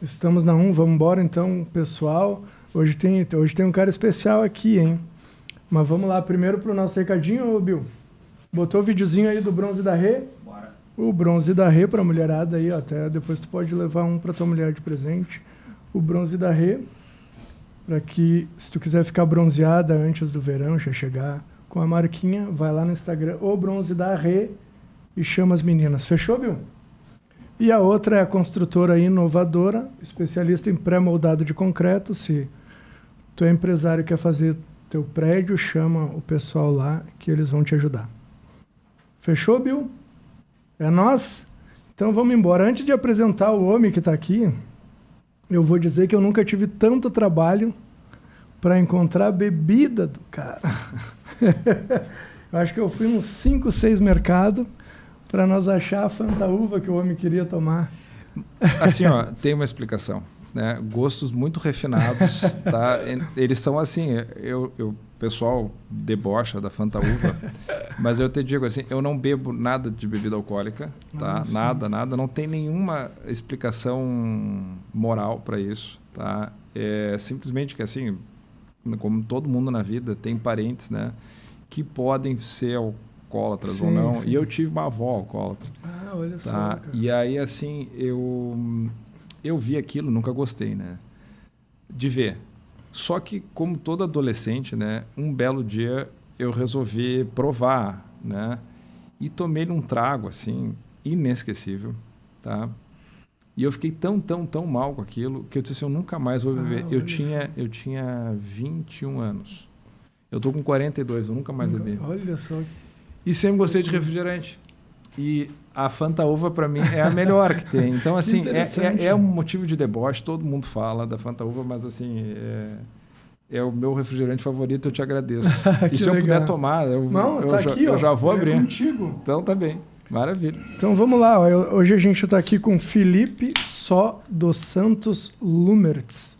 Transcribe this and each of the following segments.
Estamos na 1, vamos embora então, pessoal. Hoje tem um cara especial aqui, hein? Mas vamos lá, primeiro pro nosso recadinho, ô Bill. Botou o videozinho aí do Bronze da Rê? Bora. O Bronze da Rê pra mulherada aí, ó. Até depois tu pode levar um pra tua mulher de presente. O Bronze da Rê, pra que, se tu quiser ficar bronzeada antes do verão, já chegar com a marquinha, vai lá no Instagram, o Bronze da Rê, e chama as meninas. Fechou, Bill? E a outra é a construtora inovadora, especialista em pré-moldado de concreto. Se tu é empresário e quer fazer teu prédio, chama o pessoal lá que eles vão te ajudar. Fechou, Bill? É nós? Então vamos embora. Antes de apresentar o homem que está aqui, eu vou dizer que eu nunca tive tanto trabalho para encontrar a bebida do cara. Eu acho que eu fui uns 5, 6 mercados para nós achar a Fanta Uva que o homem queria tomar. Assim, ó, tem uma explicação, né? Gostos muito refinados, tá? Eles são assim, o pessoal debocha da Fanta Uva, mas eu te digo assim, eu não bebo nada de bebida alcoólica, tá? Nada, não tem nenhuma explicação moral para isso, tá? É simplesmente que assim, como todo mundo na vida, tem parentes, né, que podem ser alcoólatras ou não. Sim. E eu tive uma avó alcoólatra. Ah, olha tá? só, cara. E aí, assim, eu vi aquilo, nunca gostei, né? De ver. Só que, como todo adolescente, né, um belo dia eu resolvi provar, né? E tomei um trago, assim, inesquecível, tá? E eu fiquei tão mal com aquilo que eu disse assim, eu nunca mais vou beber. Eu tinha 21 anos. Eu tô com 42, eu nunca mais bebi. Olha só. E sempre gostei de refrigerante. E a Fanta Uva, para mim, é a melhor que tem. Então, assim, é um motivo de deboche. Todo mundo fala da Fanta Uva, mas, assim, é o meu refrigerante favorito. Eu te agradeço. E se eu puder tomar, eu já vou abrir. Contigo. Então, tá bem. Maravilha. Então, vamos lá. Hoje a gente está aqui com Felipe Só dos Santos Lumertz.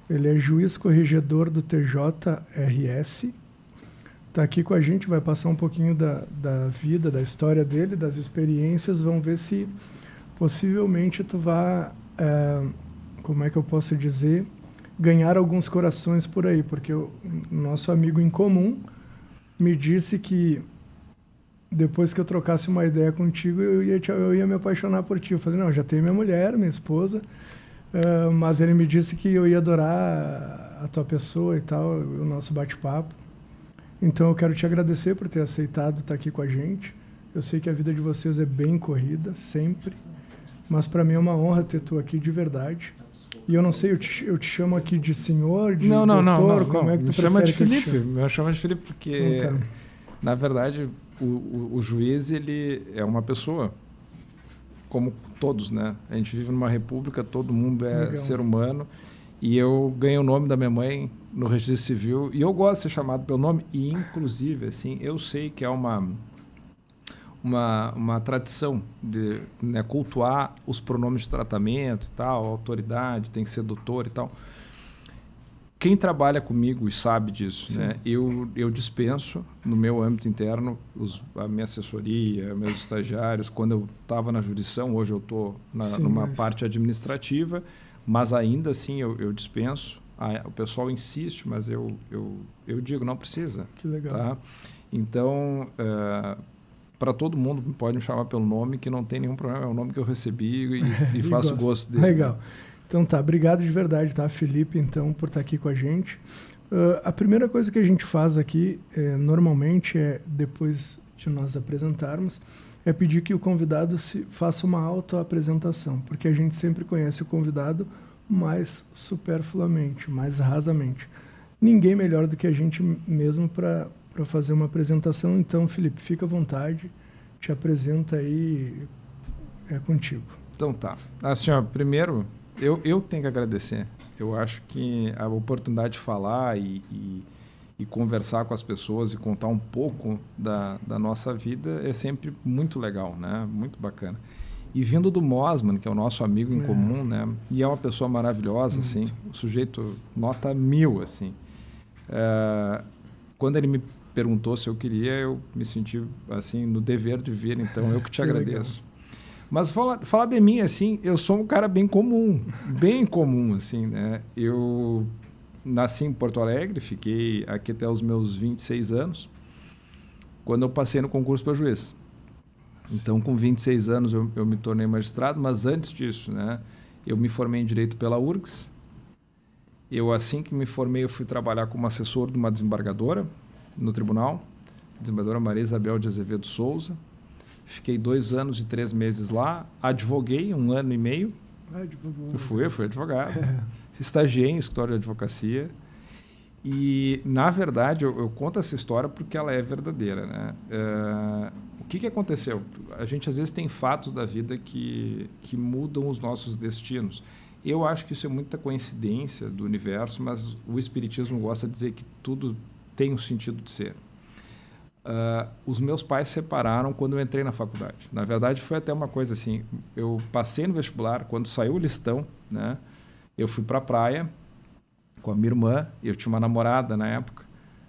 Ele é juiz corregedor do TJRS. Está aqui com a gente, vai passar um pouquinho da vida, da história dele, das experiências. Vamos ver se possivelmente tu vai, como é que eu posso dizer, ganhar alguns corações por aí. Porque o nosso amigo em comum me disse que depois que eu trocasse uma ideia contigo, eu ia me apaixonar por ti. Eu falei, não, já tenho minha mulher, minha esposa, mas ele me disse que eu ia adorar a tua pessoa e tal, o nosso bate-papo. Então eu quero te agradecer por ter aceitado estar aqui com a gente. Eu sei que a vida de vocês é bem corrida, sempre, mas para mim é uma honra ter tu aqui de verdade. E eu não sei, eu te chamo aqui de senhor, de doutor, não. Como é que tu chama de prefere Felipe. Me chama de Felipe porque, então, tá. Na verdade, o juiz, ele é uma pessoa, como todos, né? A gente vive numa república, todo mundo é Legal. Ser humano. E eu ganhei o nome da minha mãe no registro civil. E eu gosto de ser chamado pelo nome. E, inclusive, assim, eu sei que é uma tradição de, né, cultuar os pronomes de tratamento e tal, a autoridade, tem que ser doutor e tal. Quem trabalha comigo e sabe disso, né? Eu dispenso no meu âmbito interno a minha assessoria, meus estagiários. Quando eu estava na jurisdição, hoje eu estou numa parte administrativa, mas ainda assim eu dispenso. O pessoal insiste, mas eu digo, não precisa. Que legal. Tá? Então, para todo mundo, pode me chamar pelo nome, que não tem nenhum problema. É o nome que eu recebi e faço gosto dele. Legal. Então tá, obrigado de verdade, tá, Felipe, então, por estar aqui com a gente. A primeira coisa que a gente faz aqui, normalmente, depois de nós apresentarmos, é pedir que o convidado faça uma autoapresentação, porque a gente sempre conhece o convidado mais superfluamente, mais rasamente. Ninguém melhor do que a gente mesmo para fazer uma apresentação. Então, Felipe, fica à vontade, te apresenta aí, é contigo. Então tá. Assim, ó, primeiro, eu tenho que agradecer. Eu acho que a oportunidade de falar e conversar com as pessoas e contar um pouco da nossa vida é sempre muito legal, né? Muito bacana. E vindo do Mosman, que é o nosso amigo em comum, né? E é uma pessoa maravilhosa, assim. O sujeito nota 1000, assim. Quando ele me perguntou se eu queria, eu me senti, assim, no dever de vir. Então, eu que te agradeço. Mas falar de mim, assim, eu sou um cara bem comum, assim, né? Eu nasci em Porto Alegre, fiquei aqui até os meus 26 anos, quando eu passei no concurso para juiz. Então, com 26 anos, eu me tornei magistrado, mas antes disso, né? Eu me formei em Direito pela URGS. Assim que me formei, eu fui trabalhar como assessor de uma desembargadora no tribunal, desembargadora Maria Isabel de Azevedo Souza. Fiquei 2 anos e 3 meses lá, advoguei 1 ano e meio. Eu fui advogado. Estagiei em escritório de advocacia. E, na verdade, eu conto essa história porque ela é verdadeira, né? O que aconteceu? A gente, às vezes, tem fatos da vida que mudam os nossos destinos. Eu acho que isso é muita coincidência do universo, mas o espiritismo gosta de dizer que tudo tem um sentido de ser. Os meus pais se separaram quando eu entrei na faculdade. Na verdade, foi até uma coisa assim, eu passei no vestibular, quando saiu o listão, né, eu fui para a praia com a minha irmã, eu tinha uma namorada na época,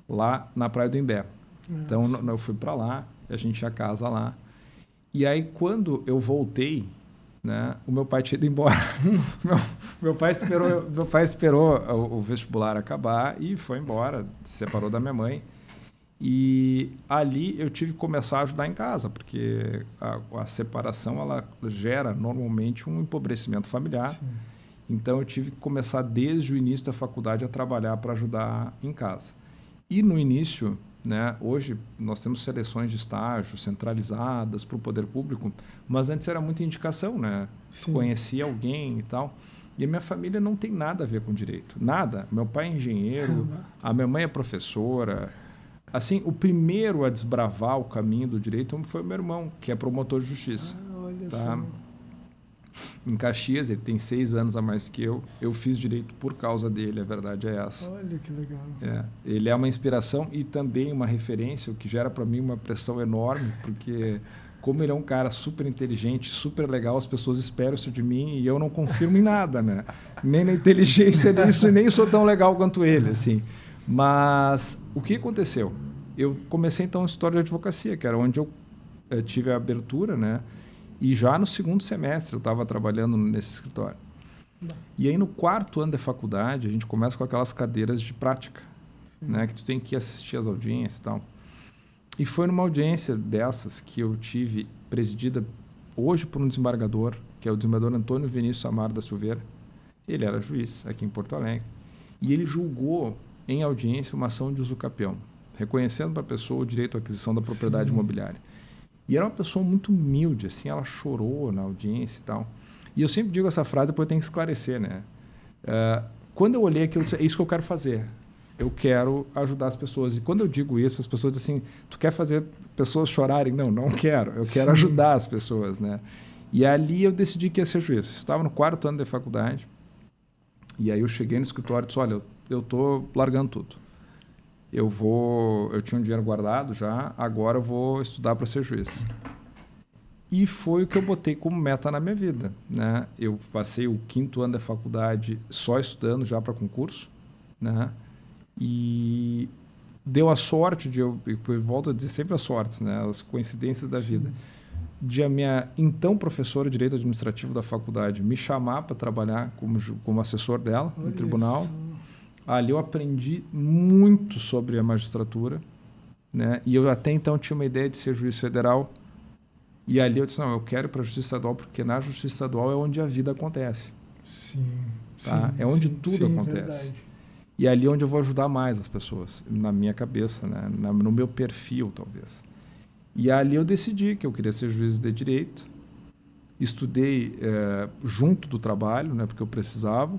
lá na Praia do Imbé. Então, eu fui para lá, a gente tinha casa lá. E aí, quando eu voltei, né, o meu pai tinha ido embora. meu pai esperou o vestibular acabar e foi embora, se separou da minha mãe. E ali eu tive que começar a ajudar em casa, porque a separação ela gera normalmente um empobrecimento familiar. Sim. Então eu tive que começar desde o início da faculdade a trabalhar para ajudar em casa. E no início, né, hoje nós temos seleções de estágio centralizadas para o poder público, mas antes era muita indicação, né? Conhecia alguém e tal. E a minha família não tem nada a ver com direito, nada. Meu pai é engenheiro, a minha mãe é professora. Assim, o primeiro a desbravar o caminho do direito foi o meu irmão, que é promotor de justiça. Olha tá? só. Em Caxias, ele tem 6 anos a mais que eu. Eu fiz direito por causa dele, a verdade é essa. Olha que legal. Ele é uma inspiração e também uma referência, o que gera para mim uma pressão enorme, porque como ele é um cara super inteligente, super legal, as pessoas esperam isso de mim e eu não confirmo em nada, né? Nem na inteligência disso e nem sou tão legal quanto ele, assim. Mas o que aconteceu? Eu comecei então a história de advocacia, que era onde eu tive a abertura, né? E já no 2º semestre eu estava trabalhando nesse escritório. E aí no 4º ano da faculdade a gente começa com aquelas cadeiras de prática, né? Que tu tem que assistir às audiências e tal. E foi numa audiência dessas que eu tive presidida hoje por um desembargador, que é o desembargador Antônio Vinícius Amaro da Silveira. Ele era juiz aqui em Porto Alegre. E ele julgou em audiência uma ação de usucapião, reconhecendo para a pessoa o direito à aquisição da propriedade imobiliária. E era uma pessoa muito humilde, assim, ela chorou na audiência e tal. E eu sempre digo essa frase, depois eu tenho que esclarecer, né? Quando eu olhei aquilo, eu disse, é isso que eu quero fazer. Eu quero ajudar as pessoas. E quando eu digo isso, as pessoas dizem assim, tu quer fazer pessoas chorarem? Não, não quero. Eu quero ajudar as pessoas, né? E ali eu decidi que ia ser juiz. Estava no 4º ano da faculdade. E aí eu cheguei no escritório e disse, olha, eu estou largando tudo. Eu tinha um dinheiro guardado já, agora eu vou estudar para ser juiz. E foi o que eu botei como meta na minha vida, né? Eu passei o 5º ano da faculdade só estudando já para concurso, né? E deu a sorte eu volto a dizer sempre as sortes, né? As coincidências da vida, de a minha então professora de Direito Administrativo da faculdade me chamar para trabalhar como assessor dela no tribunal. Ali eu aprendi muito sobre a magistratura, né? E eu até então tinha uma ideia de ser juiz federal. E ali eu disse, não, eu quero ir para a Justiça Estadual, porque na Justiça Estadual é onde a vida acontece. Sim. Tá? É onde tudo acontece. Verdade. E ali é onde eu vou ajudar mais as pessoas, na minha cabeça, né? No meu perfil, talvez. E ali eu decidi que eu queria ser juiz de direito. Estudei junto do trabalho, né? Porque eu precisava.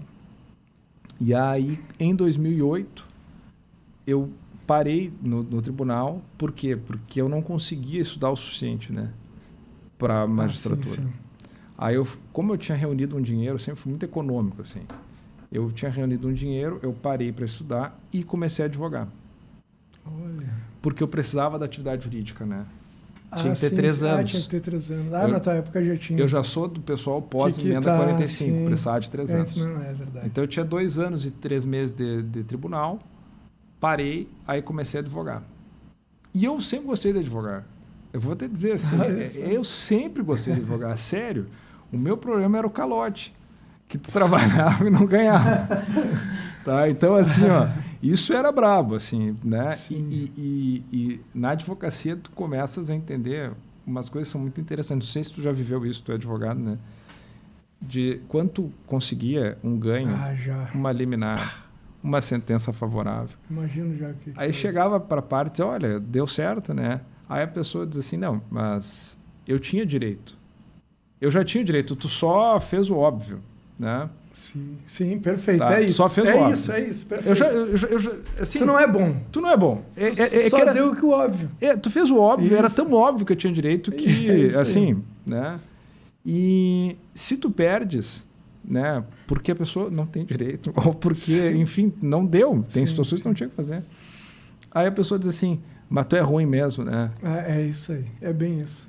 E aí, em 2008, eu parei no tribunal. Por quê? Porque eu não conseguia estudar o suficiente, né, para a magistratura. Sim. Aí, como eu tinha reunido um dinheiro, eu sempre fui muito econômico, assim. Eu tinha reunido um dinheiro, eu parei para estudar e comecei a advogar. Olha. Porque eu precisava da atividade jurídica, né? Tinha que ter 3 anos. Tinha que ter 3 anos. Na tua época já tinha. Eu já sou do pessoal pós-emenda 45, precisava de 3 anos. Não, é verdade. Então, eu tinha 2 anos e 3 meses de tribunal, parei, aí comecei a advogar. E eu sempre gostei de advogar. Eu vou te dizer assim, eu sempre gostei de advogar. Sério, o meu problema era o calote, que tu trabalhava e não ganhava. Tá? Então, assim, ó, isso era brabo, assim, né? E na advocacia tu começas a entender umas coisas que são muito interessantes. Não sei se tu já viveu isso, tu é advogado, né? De quanto conseguia um ganho, uma liminar, uma sentença favorável. Imagino já que... Aí chegava para a parte e dizia, olha, deu certo, né? Aí a pessoa diz assim, não, mas eu tinha direito. Eu já tinha direito, tu só fez o óbvio, né? Sim, perfeito, tá? É isso. Só fez o óbvio. É isso, perfeito. Assim, tu não é bom. Tu não é bom. Tu só deu o óbvio. Tu fez o óbvio, era tão óbvio que eu tinha direito que, assim, né? E se tu perdes, né? Porque a pessoa não tem direito, ou porque, enfim, não deu. Tem situações que não tinha que fazer. Aí a pessoa diz assim, mas tu é ruim mesmo, né? É isso aí, é bem isso.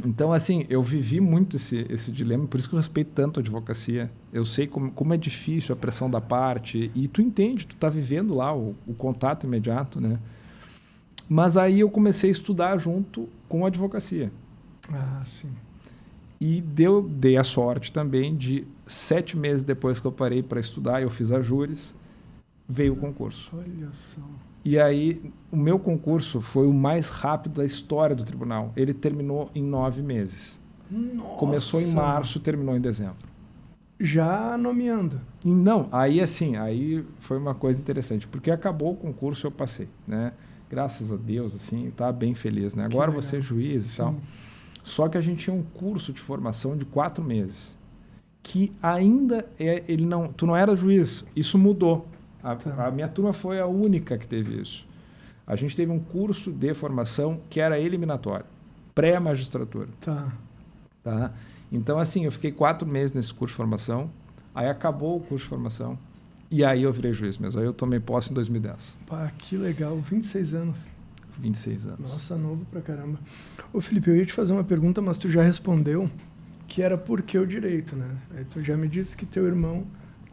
Então, assim, eu vivi muito esse dilema, por isso que eu respeito tanto a advocacia. Eu sei como é difícil a pressão da parte, e tu entende, tu tá vivendo lá o contato imediato, né? Mas aí eu comecei a estudar junto com a advocacia. Sim. E dei a sorte também de 7 meses depois que eu parei para estudar, eu fiz a júris, veio o concurso. Olha só. E aí, o meu concurso foi o mais rápido da história do tribunal. Ele terminou em 9 meses. Nossa. Começou em março, terminou em dezembro. Já nomeando. Não, aí foi uma coisa interessante, porque acabou o concurso, eu passei, né? Graças a Deus, assim, tá bem feliz, né? Agora você é juiz e tal. Só que a gente tinha um curso de formação de 4 meses, que ainda tu não era juiz, isso mudou. A minha turma foi a única que teve isso. A gente teve um curso de formação que era eliminatório, pré-magistratura. Tá? Então, assim, eu fiquei 4 meses nesse curso de formação, aí acabou o curso de formação, e aí eu virei juiz mesmo. Aí eu tomei posse em 2010. Pá, que legal, 26 anos. 26 anos. Nossa, novo pra caramba. Ô, Felipe, eu ia te fazer uma pergunta, mas tu já respondeu, que era por que o direito, né? Aí tu já me disse que teu irmão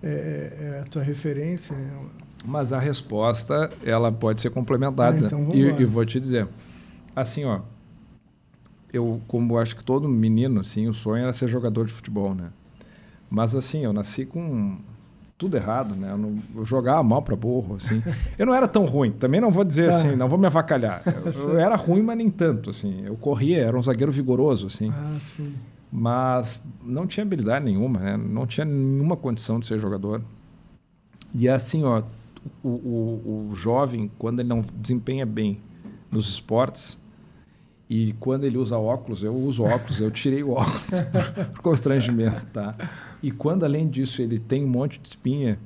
é a tua referência, né? Mas a resposta, ela pode ser complementada. Então e vou te dizer, assim, ó, como acho que todo menino, assim, o sonho era ser jogador de futebol, né? Mas, assim, eu nasci com tudo errado, né? Eu jogava mal para burro, assim. Eu não era tão ruim, também não vou dizer assim, não vou me avacalhar. Eu era ruim, mas nem tanto, assim. Eu corria, era um zagueiro vigoroso, assim. Sim. Mas não tinha habilidade nenhuma, né? Não tinha nenhuma condição de ser jogador. E assim, ó, o jovem, quando ele não desempenha bem nos esportes, e quando ele usa óculos, eu uso óculos, eu tirei o óculos por constrangimento, tá? E quando, além disso, ele tem um monte de espinha,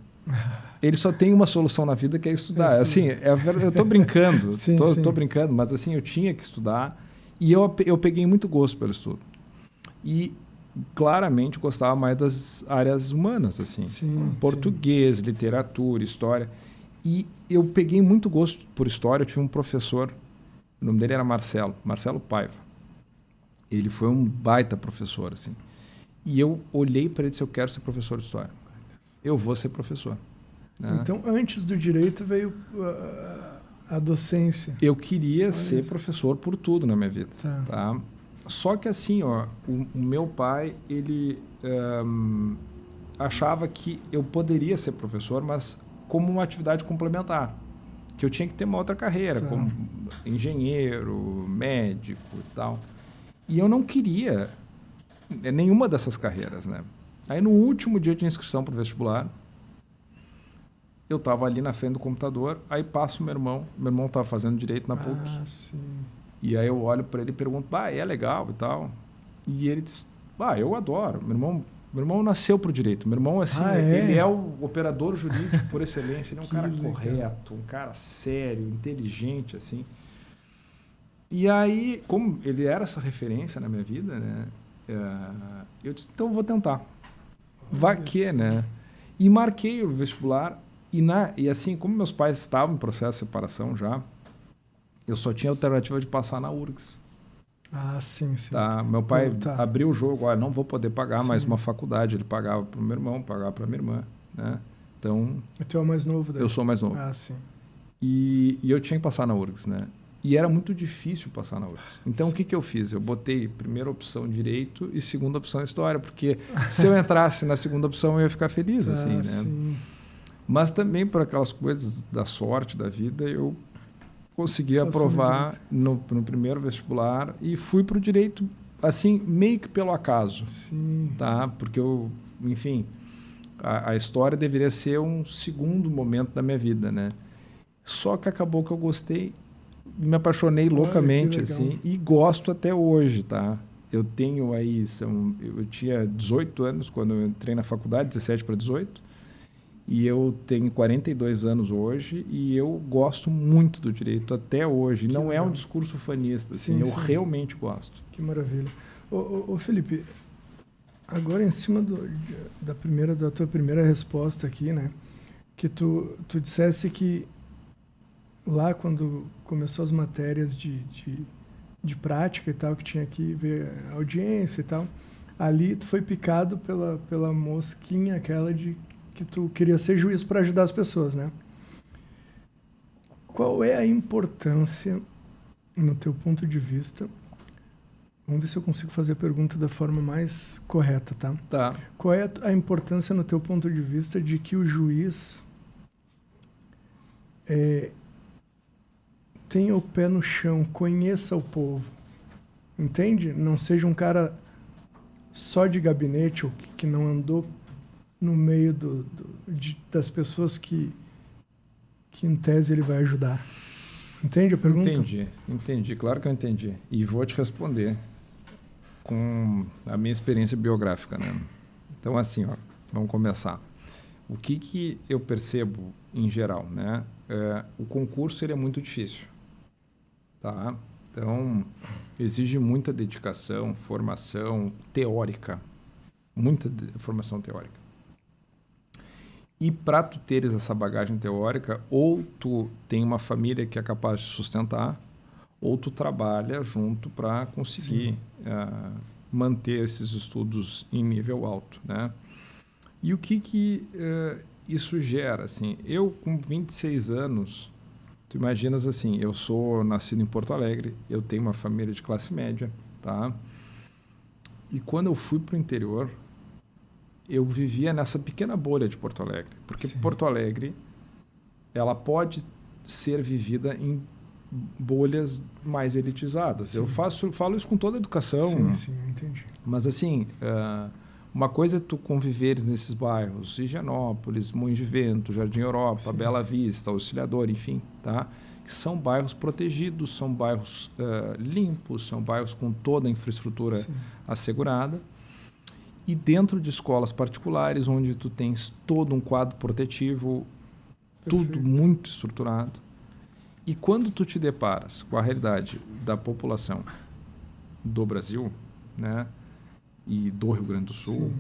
ele só tem uma solução na vida, que é estudar. Assim, eu estou brincando, estou brincando, mas assim, eu tinha que estudar, e eu peguei muito gosto pelo estudo. E claramente gostava mais das áreas humanas, assim. Português, literatura, história. E eu peguei muito gosto por história. Eu tive um professor, o nome dele era Marcelo Paiva. Ele foi um baita professor, assim. E eu olhei para ele e disse, eu quero ser professor de história. Eu vou ser professor. Né? Então, antes do direito veio a docência. Eu queria ser professor por tudo na minha vida. Tá? Só que assim, ó, o meu pai, ele achava que eu poderia ser professor, mas como uma atividade complementar. Que eu tinha que ter uma outra carreira, como engenheiro, médico e tal. E eu não queria nenhuma dessas carreiras, né? Aí no último dia de inscrição para o vestibular, eu estava ali na frente do computador, aí passa o meu irmão estava fazendo direito na PUC. E aí eu olho para ele e pergunto, é legal e tal. E ele diz, eu adoro. Meu irmão nasceu para o direito. Meu irmão, assim, ele é o operador jurídico por excelência. Ele é um cara correto, um cara sério, inteligente, assim. E aí, como ele era essa referência na minha vida, né? Eu disse, então eu vou tentar. Vai que, né? E marquei o vestibular. E assim, como meus pais estavam em processo de separação já, eu só tinha a alternativa de passar na URGS. Sim. Tá? Meu pai abriu o jogo, não vou poder pagar mais uma faculdade. Ele pagava para o meu irmão, pagava para a minha irmã. Né? Então, tu é o mais novo daí? Eu sou o mais novo. Sim. E eu tinha que passar na URGS. Né? E era muito difícil passar na URGS. Então, o que eu fiz? Eu botei primeira opção direito e segunda opção história, porque se eu entrasse na segunda opção, eu ia ficar feliz, assim, né? Sim. Mas também por aquelas coisas da sorte da vida, eu consegui aprovar no primeiro vestibular e fui para o direito, assim, meio que pelo acaso. Sim. Tá? Porque eu, enfim, a história deveria ser um segundo momento da minha vida, né? Só que acabou que eu gostei, me apaixonei loucamente, assim, e gosto até hoje, tá? Eu tenho aí, eu tinha 18 anos quando eu entrei na faculdade, 17 para 18, e eu tenho 42 anos hoje e eu gosto muito do direito até hoje. Não é um discurso fanista, assim, eu realmente gosto. Que maravilha. Ô Felipe, agora em cima da tua primeira resposta aqui, né? Que tu dissesse que lá quando começou as matérias de prática e tal, que tinha que ver a audiência e tal, ali tu foi picado pela mosquinha aquela de que tu queria ser juiz para ajudar as pessoas, né? Qual é a importância, no teu ponto de vista, vamos ver se eu consigo fazer a pergunta da forma mais correta, tá? Tá. Qual é a importância, no teu ponto de vista, de que o juiz tenha o pé no chão, conheça o povo, entende? Não seja um cara só de gabinete ou que não andou no meio das pessoas que em tese ele vai ajudar. Entende a pergunta? Entendi. Claro que eu entendi. E vou te responder com a minha experiência biográfica, né? Então, assim, ó, vamos começar. O que eu percebo em geral, né? O concurso ele é muito difícil, tá? Então, exige muita dedicação, formação teórica, muita formação teórica. E para tu teres essa bagagem teórica, ou tu tem uma família que é capaz de sustentar, ou tu trabalha junto para conseguir manter esses estudos em nível alto, né? E o que isso gera? Assim, eu, com 26 anos, tu imaginas assim, eu sou nascido em Porto Alegre, eu tenho uma família de classe média, tá? E quando eu fui para o interior, eu vivia nessa pequena bolha de Porto Alegre. Porque Porto Alegre, ela pode ser vivida em bolhas mais elitizadas. Sim. Eu falo isso com toda a educação. Sim, entendi. Mas, assim, uma coisa é tu conviveres nesses bairros, Higienópolis, Moinhos de Vento, Jardim Europa, Bela Vista, Auxiliador, enfim, tá? Que são bairros protegidos, são bairros limpos, são bairros com toda a infraestrutura assegurada. E dentro de escolas particulares, onde tu tens todo um quadro protetivo, tudo muito estruturado. E quando tu te deparas com a realidade da população do Brasil, né, e do Rio Grande do Sul,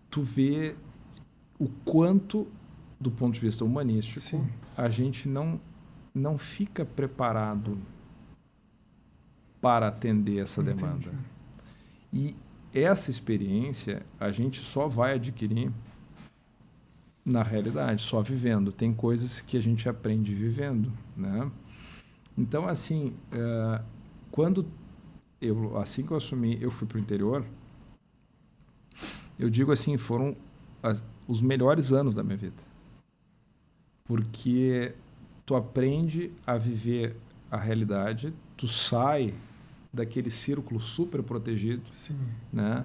tu vê o quanto, do ponto de vista humanístico, a gente não fica preparado para atender essa demanda. E essa experiência a gente só vai adquirir na realidade, só vivendo. Tem coisas que a gente aprende vivendo, né? Então, assim, assim que eu assumi, eu fui para o interior, eu digo assim, foram os melhores anos da minha vida. Porque tu aprende a viver a realidade, tu sai daquele círculo super protegido, né?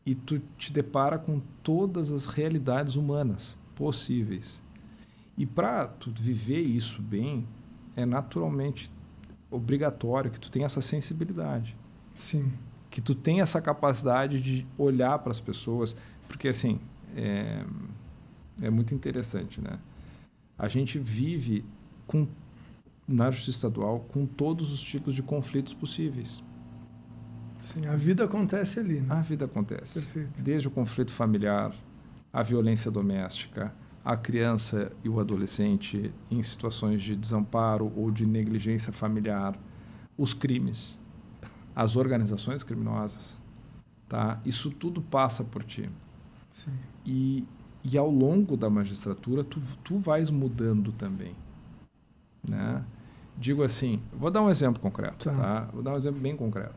E tu te depara com todas as realidades humanas possíveis. E para tu viver isso bem, é naturalmente obrigatório que tu tenha essa sensibilidade. Sim. Que tu tenha essa capacidade de olhar para as pessoas, porque assim, é muito interessante, né? A gente vive na justiça estadual com todos os tipos de conflitos possíveis. Sim, a vida acontece ali, né? A vida acontece. Perfeito. Desde o conflito familiar, a violência doméstica, a criança e o adolescente em situações de desamparo ou de negligência familiar, os crimes, as organizações criminosas, tá? Isso tudo passa por ti. Sim. E ao longo da magistratura, tu vais mudando também, né? Digo assim, vou dar um exemplo concreto, Tá. tá? Vou dar um exemplo bem concreto.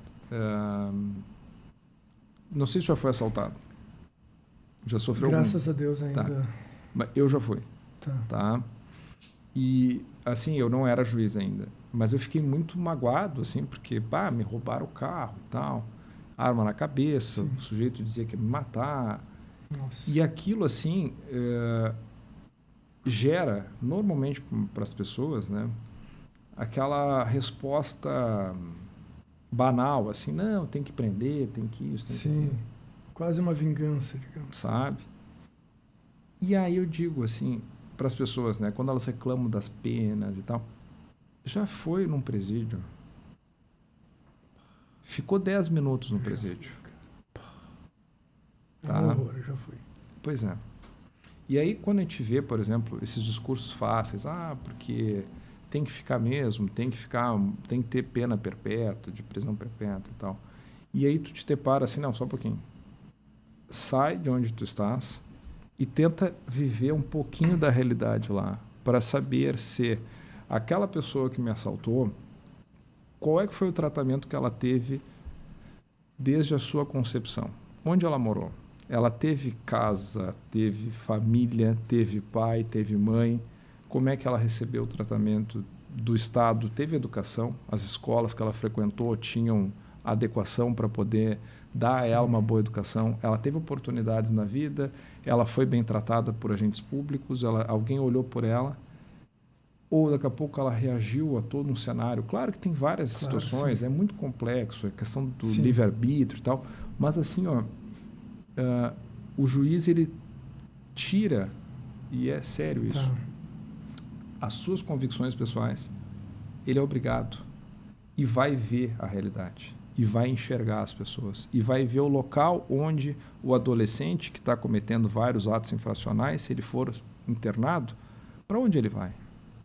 Não sei se já foi assaltado. Já sofreu Graças a Deus ainda. Tá. Mas eu já fui, Tá. tá? E, assim, eu não era juiz ainda. Mas eu fiquei muito magoado, assim, porque, me roubaram o carro e tal. Arma na cabeça, Sim. o sujeito dizia que ia me matar. Nossa. E aquilo, assim, gera, normalmente, para as pessoas, né? Aquela resposta banal, assim, não, tem que prender, tem que isso, tem Sim. que... Quase uma vingança, digamos. Sabe? E aí eu digo, assim, para as pessoas, né? Quando elas reclamam das penas e tal, já foi num presídio. Ficou 10 minutos no presídio. É Tá? um horror, eu já fui. Pois é. E aí, quando a gente vê, por exemplo, esses discursos fáceis, porque tem que ficar mesmo, tem que ter pena perpétua, de prisão perpétua e tal. E aí tu te depara assim, não, só um pouquinho. Sai de onde tu estás e tenta viver um pouquinho da realidade lá, para saber se aquela pessoa que me assaltou, qual é que foi o tratamento que ela teve desde a sua concepção. Onde ela morou? Ela teve casa, teve família, teve pai, teve mãe. Como é que ela recebeu o tratamento do Estado? Teve educação? As escolas que ela frequentou tinham adequação para poder dar a ela uma boa educação? Ela teve oportunidades na vida? Ela foi bem tratada por agentes públicos? Alguém olhou por ela? Ou daqui a pouco ela reagiu a todo um cenário? Claro que tem várias situações, sim. é muito complexo, é questão do Sim. livre-arbítrio e tal, mas assim, o juiz ele tira, e é sério isso, as suas convicções pessoais, ele é obrigado e vai ver a realidade, e vai enxergar as pessoas, e vai ver o local onde o adolescente que está cometendo vários atos infracionais, se ele for internado, para onde ele vai?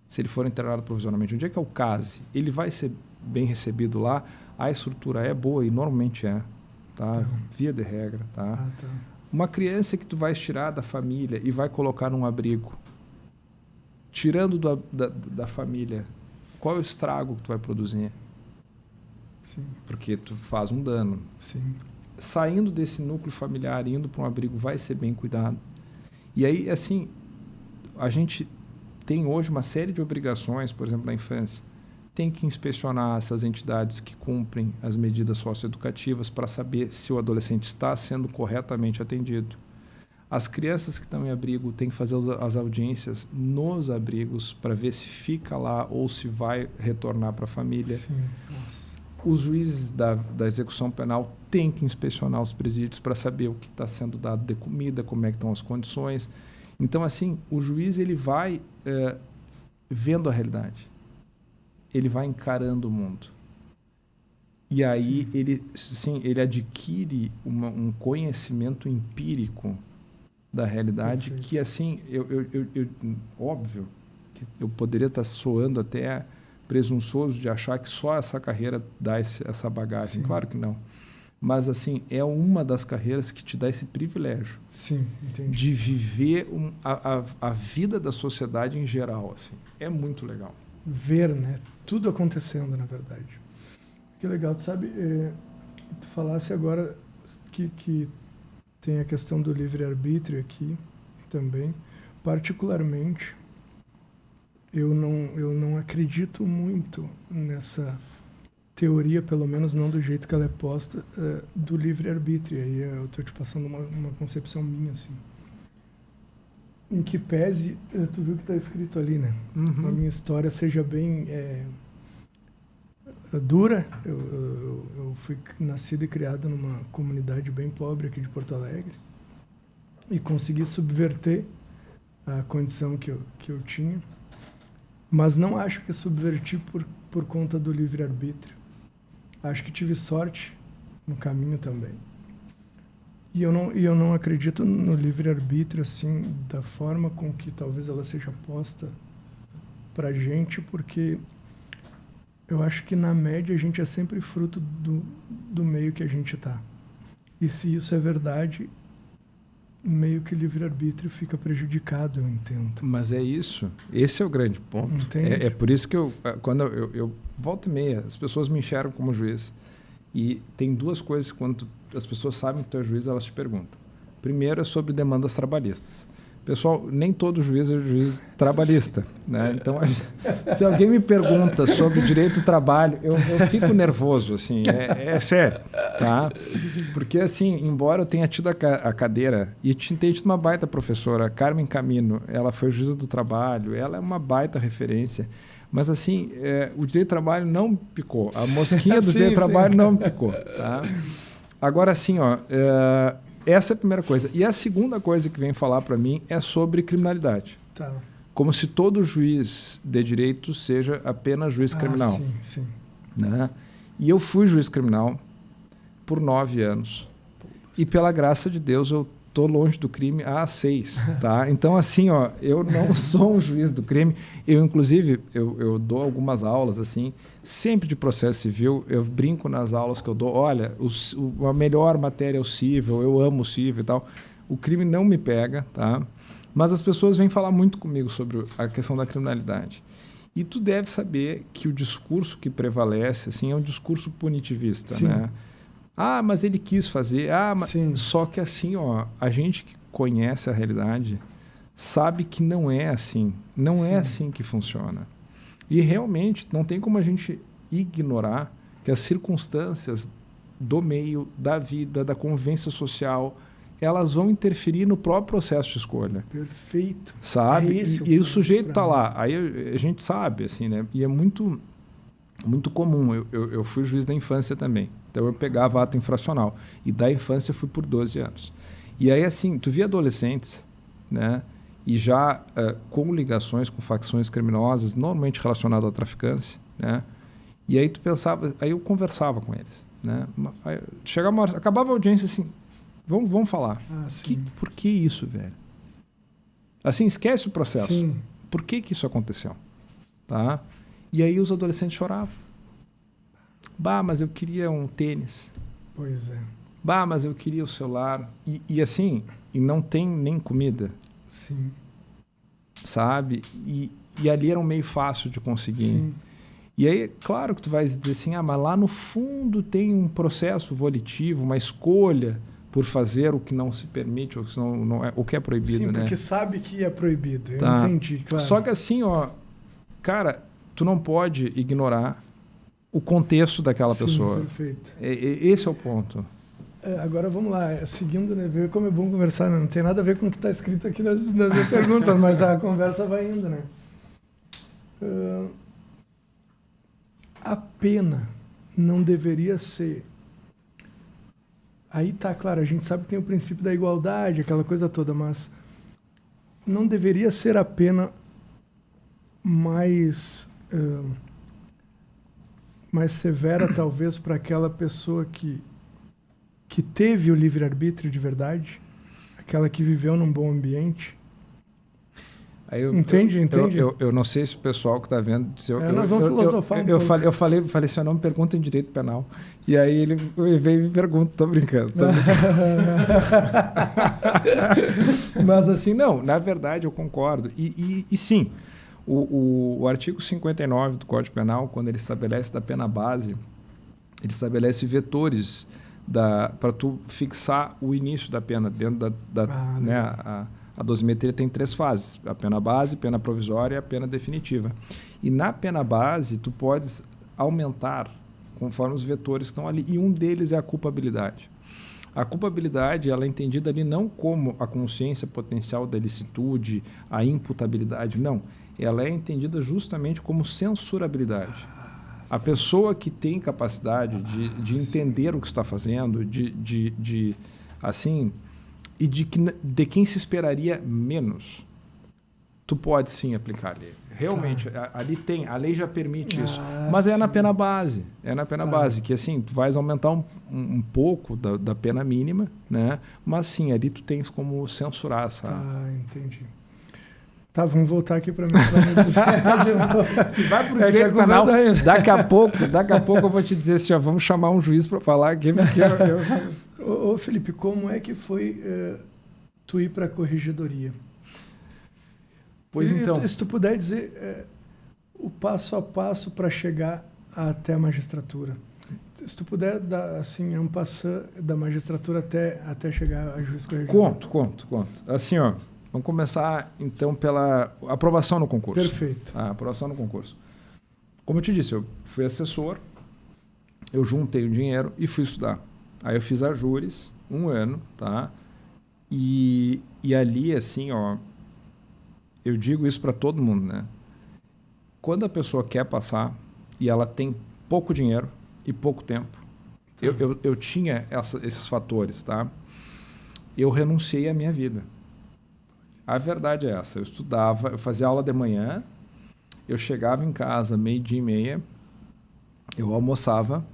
Se ele for internado provisoriamente, onde é que é o CASE? Ele vai ser bem recebido lá, a estrutura é boa e normalmente é, tá? Via de regra, tá? Uma criança que tu vai tirar da família e vai colocar num abrigo, tirando da família, qual é o estrago que tu vai produzir? Sim. Porque tu faz um dano. Sim. Saindo desse núcleo familiar, indo para um abrigo, vai ser bem cuidado. E aí, assim, a gente tem hoje uma série de obrigações, por exemplo, na infância. Tem que inspecionar essas entidades que cumprem as medidas socioeducativas para saber se o adolescente está sendo corretamente atendido. As crianças que estão em abrigo têm que fazer as audiências nos abrigos para ver se fica lá ou se vai retornar para a família. Sim. Nossa. Os juízes da execução penal têm que inspecionar os presídios para saber o que está sendo dado de comida, como é que estão as condições. Então, assim, o juiz ele vai vendo a realidade. Ele vai encarando o mundo. E aí ele adquire um conhecimento empírico da realidade. Perfeito. Que, assim, óbvio que eu poderia estar soando até presunçoso de achar que só essa carreira dá essa bagagem. Sim. Claro que não. Mas, assim, é uma das carreiras que te dá esse privilégio. Sim, entendi. De viver a vida da sociedade em geral, assim. É muito legal. Ver, né? Tudo acontecendo, na verdade. Que legal. Tu sabe, tu falasse agora que tem a questão do livre-arbítrio aqui também. Particularmente, eu não acredito muito nessa teoria, pelo menos não do jeito que ela é posta, do livre-arbítrio. Aí eu estou te passando uma concepção minha, assim. Em que pese, tu viu que está escrito ali, né? Uhum. A minha história seja bem dura. Eu fui nascido e criado numa comunidade bem pobre aqui de Porto Alegre e consegui subverter a condição que eu tinha. Mas não acho que subverti por conta do livre-arbítrio. Acho que tive sorte no caminho também. E eu não acredito no livre-arbítrio, assim, da forma com que talvez ela seja posta pra gente, porque eu acho que, na média, a gente é sempre fruto do meio que a gente tá. E se isso é verdade, meio que o livre-arbítrio fica prejudicado, eu entendo. Mas é isso. Esse é o grande ponto. É por isso que quando eu volto e meia, as pessoas me enxergam como juiz. E tem duas coisas quando as pessoas sabem que tu é juiz, elas te perguntam. Primeiro é sobre demandas trabalhistas. Pessoal, nem todo juiz é juiz trabalhista, né? Então, se alguém me pergunta sobre direito do trabalho, eu fico nervoso, assim, é sério, tá? Porque, assim, embora eu tenha tido a cadeira e tenha tido uma baita professora, a Carmen Camino, ela foi juíza do trabalho, ela é uma baita referência, mas, assim, o direito do trabalho não me picou, a mosquinha do direito do trabalho não me picou, tá? Agora, assim, ó... essa é a primeira coisa. E a segunda coisa que vem falar para mim é sobre criminalidade. Tá. Como se todo juiz de direito seja apenas juiz criminal. Sim, sim. Né? E eu fui juiz criminal por 9 anos. E pela graça de Deus eu estou longe do crime há 6. Tá? Então, assim, ó, eu não sou um juiz do crime. Eu, inclusive, eu dou algumas aulas, assim, sempre de processo civil. Eu brinco nas aulas que eu dou. Olha, a melhor matéria é o cível, eu amo o cível e tal. O crime não me pega, tá? Mas as pessoas vêm falar muito comigo sobre a questão da criminalidade. E tu deve saber que o discurso que prevalece, assim, é um discurso punitivista, Sim. né? Ah, mas ele quis fazer. Ah, mas... Sim. Só que assim, ó, a gente que conhece a realidade sabe que não é assim. Não Sim. é assim que funciona. E realmente não tem como a gente ignorar que as circunstâncias do meio, da vida, da convivência social, elas vão interferir no próprio processo de escolha. Perfeito. Sabe? É esse e o sujeito está lá. Aí a gente sabe, assim, né? E é muito comum. Eu fui juiz da infância também. Então eu pegava ato infracional. E da infância eu fui por 12 anos. E aí, assim, tu via adolescentes, né? E já com ligações com facções criminosas, normalmente relacionadas à traficância, né? E aí tu pensava, aí eu conversava com eles, né? Aí chegava uma hora, acabava a audiência assim, vamos falar. Por que isso, velho? Assim, esquece o processo. Sim. Por que isso aconteceu? Tá? E aí os adolescentes choravam. Bah, mas eu queria um tênis. Pois é. Bah, mas eu queria o celular. E assim, e não tem nem comida. Sim. Sabe? E ali era um meio fácil de conseguir. Sim. E aí, claro que tu vai dizer assim, mas lá no fundo tem um processo volitivo, uma escolha por fazer o que não se permite, ou não é, o que é proibido, Sim, né? porque sabe que é proibido. Eu Tá. entendi, claro. Só que assim, ó, cara, tu não pode ignorar o contexto daquela pessoa. Perfeito. Esse é o ponto. Agora vamos lá, seguindo, né, ver como é bom conversar, né? Não tem nada a ver com o que está escrito aqui nas minhas perguntas, mas a conversa vai indo, né? A pena não deveria ser... Aí tá, claro, a gente sabe que tem o princípio da igualdade, aquela coisa toda, mas não deveria ser a pena mais severa, talvez, para aquela pessoa que teve o livre-arbítrio de verdade, aquela que viveu num bom ambiente. Aí entende? Eu não sei se o pessoal que está vendo... nós vamos filosofar eu falei assim, eu não me pergunta em direito penal. E aí ele veio e me pergunta, tô brincando. Mas assim, não, na verdade eu concordo. E sim, o artigo 59 do Código Penal, quando ele estabelece da pena base, ele estabelece vetores para tu fixar o início da pena dentro a dosimetria tem 3 fases: a pena base, pena provisória e a pena definitiva. E na pena base, tu podes aumentar conforme os vetores que estão ali, e um deles é a culpabilidade. A culpabilidade ela é entendida ali não como a consciência potencial da ilicitude, a imputabilidade, não. Ela é entendida justamente como censurabilidade. A pessoa que tem capacidade de entender o que está fazendo, assim... e de quem se esperaria menos, tu pode sim aplicar ali. Realmente, ali tem, a lei já permite isso. Mas é na pena base. É na pena base, que assim, tu vais aumentar um pouco da pena mínima, né? Mas sim, ali tu tens como censurar essa... entendi. Tá, vamos voltar aqui para mim. Se vai para o direito penal, daqui a pouco eu vou te dizer assim, ó, vamos chamar um juiz para falar aqui, porque Ô, Felipe, como é que foi... tu ir para a corregedoria. Pois então. Se tu puder dizer o passo a passo para chegar até a magistratura. Se tu puder dar assim, um passant da magistratura até chegar a juiz corregedor. Conto. Assim, ó, vamos começar então pela aprovação no concurso. Perfeito. Aprovação no concurso. Como eu te disse, eu fui assessor, eu juntei o dinheiro e fui estudar. Aí eu fiz a júris, 1 ano, tá? E ali, assim, ó, eu digo isso para todo mundo, né? Quando a pessoa quer passar e ela tem pouco dinheiro e pouco tempo, eu tinha esses fatores, tá? Eu renunciei à minha vida. A verdade é essa. Eu estudava, eu fazia aula de manhã, eu chegava em casa 12:30, eu almoçava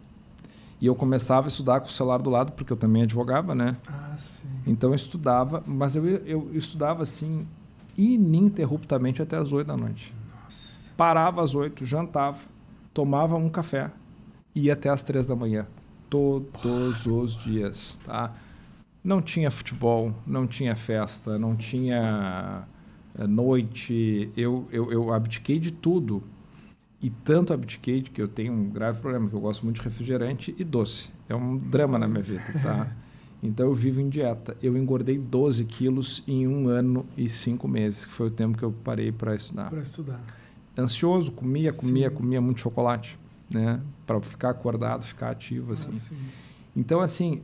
e eu começava a estudar com o celular do lado, porque eu também advogava, né? Sim. Então eu estudava, mas eu estudava assim ininterruptamente até as 8 da noite. Nossa. Parava às 8, jantava, tomava um café e ia até às 3 da manhã. Todos os dias, tá? Não tinha futebol, não tinha festa, não tinha noite. Eu abdiquei de tudo. E tanto abdiquei que eu tenho um grave problema, que eu gosto muito de refrigerante e doce. É um drama na minha vida, tá? Então eu vivo em dieta. Eu engordei 12 quilos em 1 ano e 5 meses, que foi o tempo que eu parei para estudar. Para estudar. Ansioso, comia muito chocolate, né? Para ficar acordado, ficar ativo, assim. Então, assim,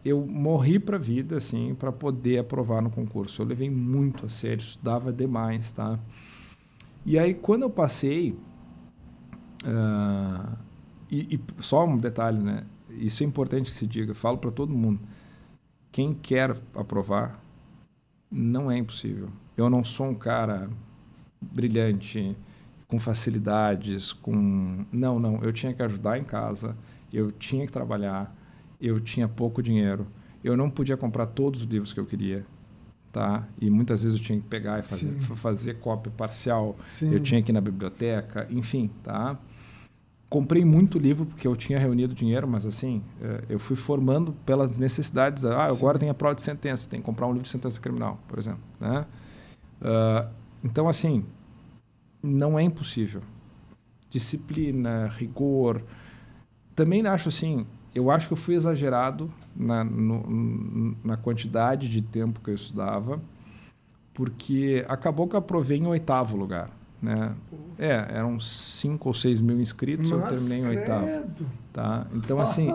eu morri para a vida, assim, para poder aprovar no concurso. Eu levei muito a sério, estudava demais, tá? E aí, quando eu passei... E só um detalhe, né? Isso é importante que se diga, eu falo para todo mundo. Quem quer aprovar, não é impossível. Eu não sou um cara brilhante, com facilidades, com... Não. Eu tinha que ajudar em casa, eu tinha que trabalhar, eu tinha pouco dinheiro, eu não podia comprar todos os livros que eu queria, tá? E muitas vezes eu tinha que pegar e fazer cópia parcial, eu tinha que ir na biblioteca, enfim, tá? Comprei muito livro porque eu tinha reunido dinheiro, mas assim, eu fui formando pelas necessidades. Agora tem a prova de sentença, tem que comprar um livro de sentença criminal, por exemplo, né? Então, assim, não é impossível. Disciplina, rigor. Também acho assim, eu acho que eu fui exagerado na quantidade de tempo que eu estudava, porque acabou que eu aprovei em 8º lugar, né? Eram 5 ou 6 mil inscritos, eu terminei em 8º. Tá? Então, assim,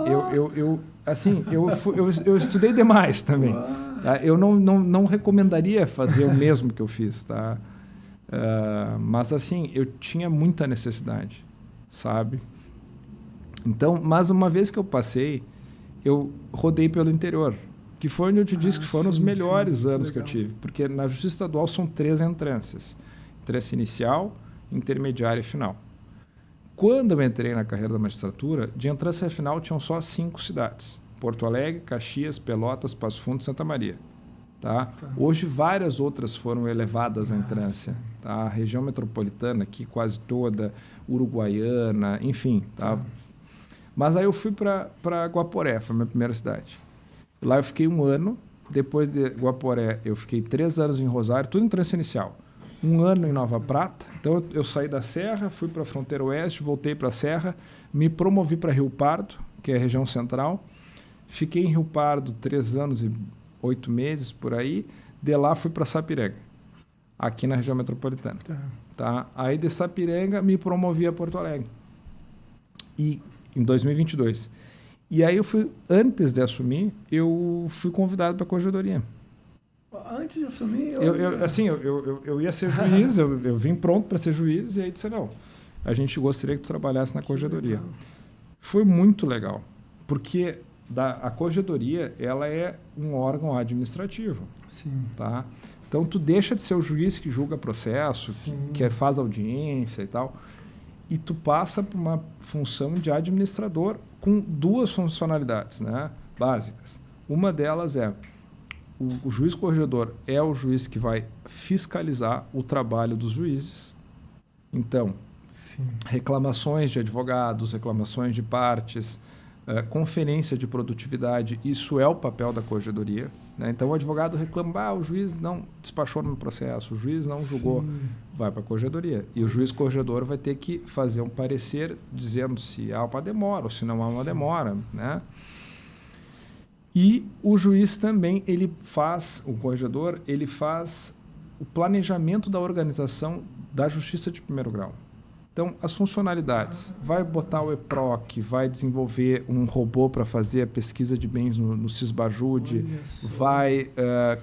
eu estudei demais também. Tá? Eu não recomendaria fazer o mesmo que eu fiz, tá? Mas, assim, eu tinha muita necessidade, sabe? Então, mas uma vez que eu passei, eu rodei pelo interior, que foi onde eu te disse que foram os melhores anos que eu tive. Porque na Justiça Estadual são 3 entrâncias. Entrância inicial, intermediária e final. Quando eu entrei na carreira da magistratura, de entrância final tinham só 5 cidades. Porto Alegre, Caxias, Pelotas, Passo Fundo e Santa Maria. Tá? Hoje várias outras foram elevadas à entrância. Tá? A região metropolitana aqui quase toda, Uruguaiana, enfim. Tá? Mas aí eu fui para Guaporé, foi a minha primeira cidade. Lá eu fiquei 1 ano. Depois de Guaporé, eu fiquei 3 anos em Rosário, tudo em entrância inicial. 1 ano em Nova Prata. Então, eu saí da Serra, fui para a fronteira oeste, voltei para a Serra, me promovi para Rio Pardo, que é a região central. Fiquei em Rio Pardo 3 anos e 8 meses, por aí. De lá, fui para Sapiranga, aqui na região metropolitana. Tá? Aí, de Sapiranga, me promovi a Porto Alegre. E em 2022. E aí, antes de assumir, eu fui convidado para a corregedoria. Antes de assumir... Eu ia ser juiz, eu vim pronto para ser juiz, e aí disse, não, a gente gostaria que tu trabalhasse na corregedoria. Foi muito legal, porque a corregedoria, ela é um órgão administrativo. Sim. Tá? Então, tu deixa de ser o juiz que julga processo, que faz audiência e tal, e tu passa por uma função de administrador com 2 funcionalidades, né, básicas. Uma delas é o juiz corregedor é o juiz que vai fiscalizar o trabalho dos juízes. Então, reclamações de advogados, reclamações de partes, conferência de produtividade, isso é o papel da corregedoria, né? Então o advogado reclama, o juiz não despachou no processo, o juiz não julgou, vai para a corregedoria. E o juiz corregedor vai ter que fazer um parecer dizendo se há uma demora ou se não há uma demora, né? E o juiz também, o corregedor, ele faz o planejamento da organização da justiça de primeiro grau. Então, as funcionalidades, vai botar o EPROC, vai desenvolver um robô para fazer a pesquisa de bens no Cisbajude, vai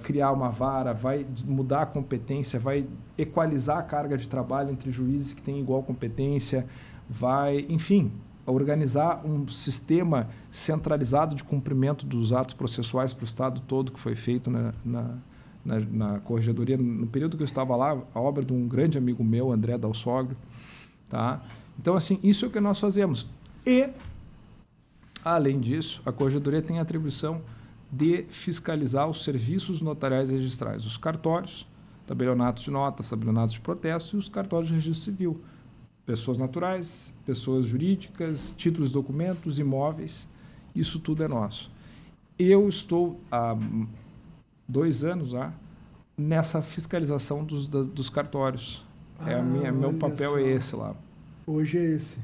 criar uma vara, vai mudar a competência, vai equalizar a carga de trabalho entre juízes que têm igual competência, vai, enfim, organizar um sistema centralizado de cumprimento dos atos processuais para o Estado todo, que foi feito na corregedoria. No período que eu estava lá, a obra de um grande amigo meu, André Dalsogro. Tá? Então, assim, isso é o que nós fazemos. E, além disso, a corregedoria tem a atribuição de fiscalizar os serviços notariais registrais, os cartórios, tabelionatos de notas, tabelionatos de protesto e os cartórios de registro civil. Pessoas naturais, pessoas jurídicas, títulos, documentos, imóveis, isso tudo é nosso. Eu estou há 2 anos já nessa fiscalização dos cartórios. Meu papel é esse lá. Hoje é esse.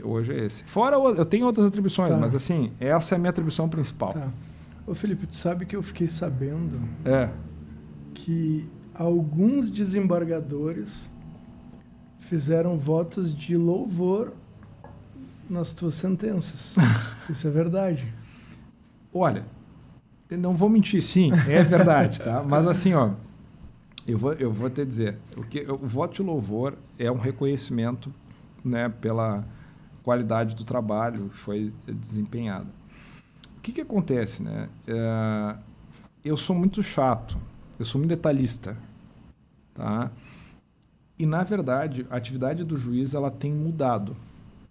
Hoje é esse. Fora, eu tenho outras atribuições, mas assim, essa é a minha atribuição principal. Tá. Ô Felipe, tu sabe que eu fiquei sabendo que alguns desembargadores fizeram votos de louvor nas tuas sentenças. Isso é verdade? Olha, não vou mentir, sim, é verdade, tá? Mas assim, ó, eu vou te dizer, o voto de louvor é um reconhecimento, né, pela qualidade do trabalho que foi desempenhado. O que acontece, né? Eu sou muito chato, eu sou muito detalhista, tá? E, na verdade, a atividade do juiz ela tem mudado.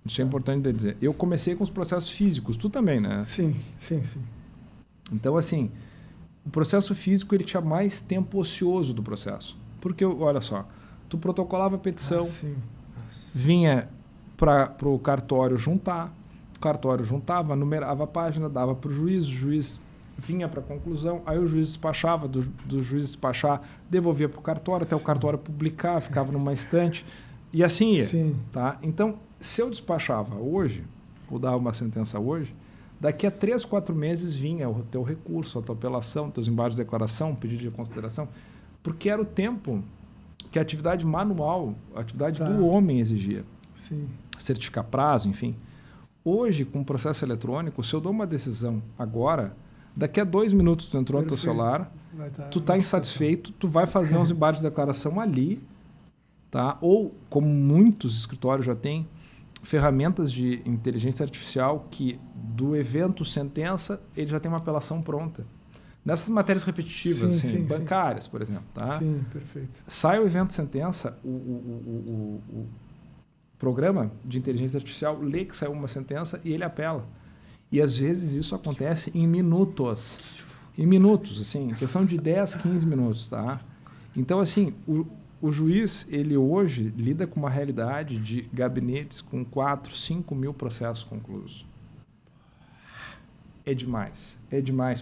Isso é importante dizer. Eu comecei com os processos físicos, tu também, né? Sim. Então, assim, o processo físico ele tinha mais tempo ocioso do processo. Porque, olha só, tu protocolava a petição, vinha para o cartório juntar, o cartório juntava, numerava a página, dava para o juiz vinha para a conclusão, aí o juiz despachava, do juiz despachar, devolvia para o cartório, até o cartório publicar, ficava numa estante, e assim ia. Sim. Tá? Então, se eu despachava hoje, ou dava uma sentença hoje, daqui a 3, 4 meses vinha o teu recurso, a tua apelação, teus embargos de declaração, pedido de consideração, porque era o tempo que a atividade manual, a atividade do homem exigia. Sim. Certificar prazo, enfim. Hoje, com o processo eletrônico, se eu dou uma decisão agora, daqui a 2 minutos tu entrou no teu celular, tu está insatisfeito, tu vai fazer uns embargos de declaração ali, tá? Ou, como muitos escritórios já têm, ferramentas de inteligência artificial que do evento sentença, ele já tem uma apelação pronta. Nessas matérias repetitivas, bancárias, por exemplo. Tá? Sim, perfeito. Sai o evento sentença, o programa de inteligência artificial lê que saiu uma sentença e ele apela. E às vezes isso acontece em minutos. Em minutos, assim, em questão de 10, 15 minutos. Tá? Então, assim, o juiz, ele hoje lida com uma realidade de gabinetes com 4, 5 mil processos concluídos. É demais,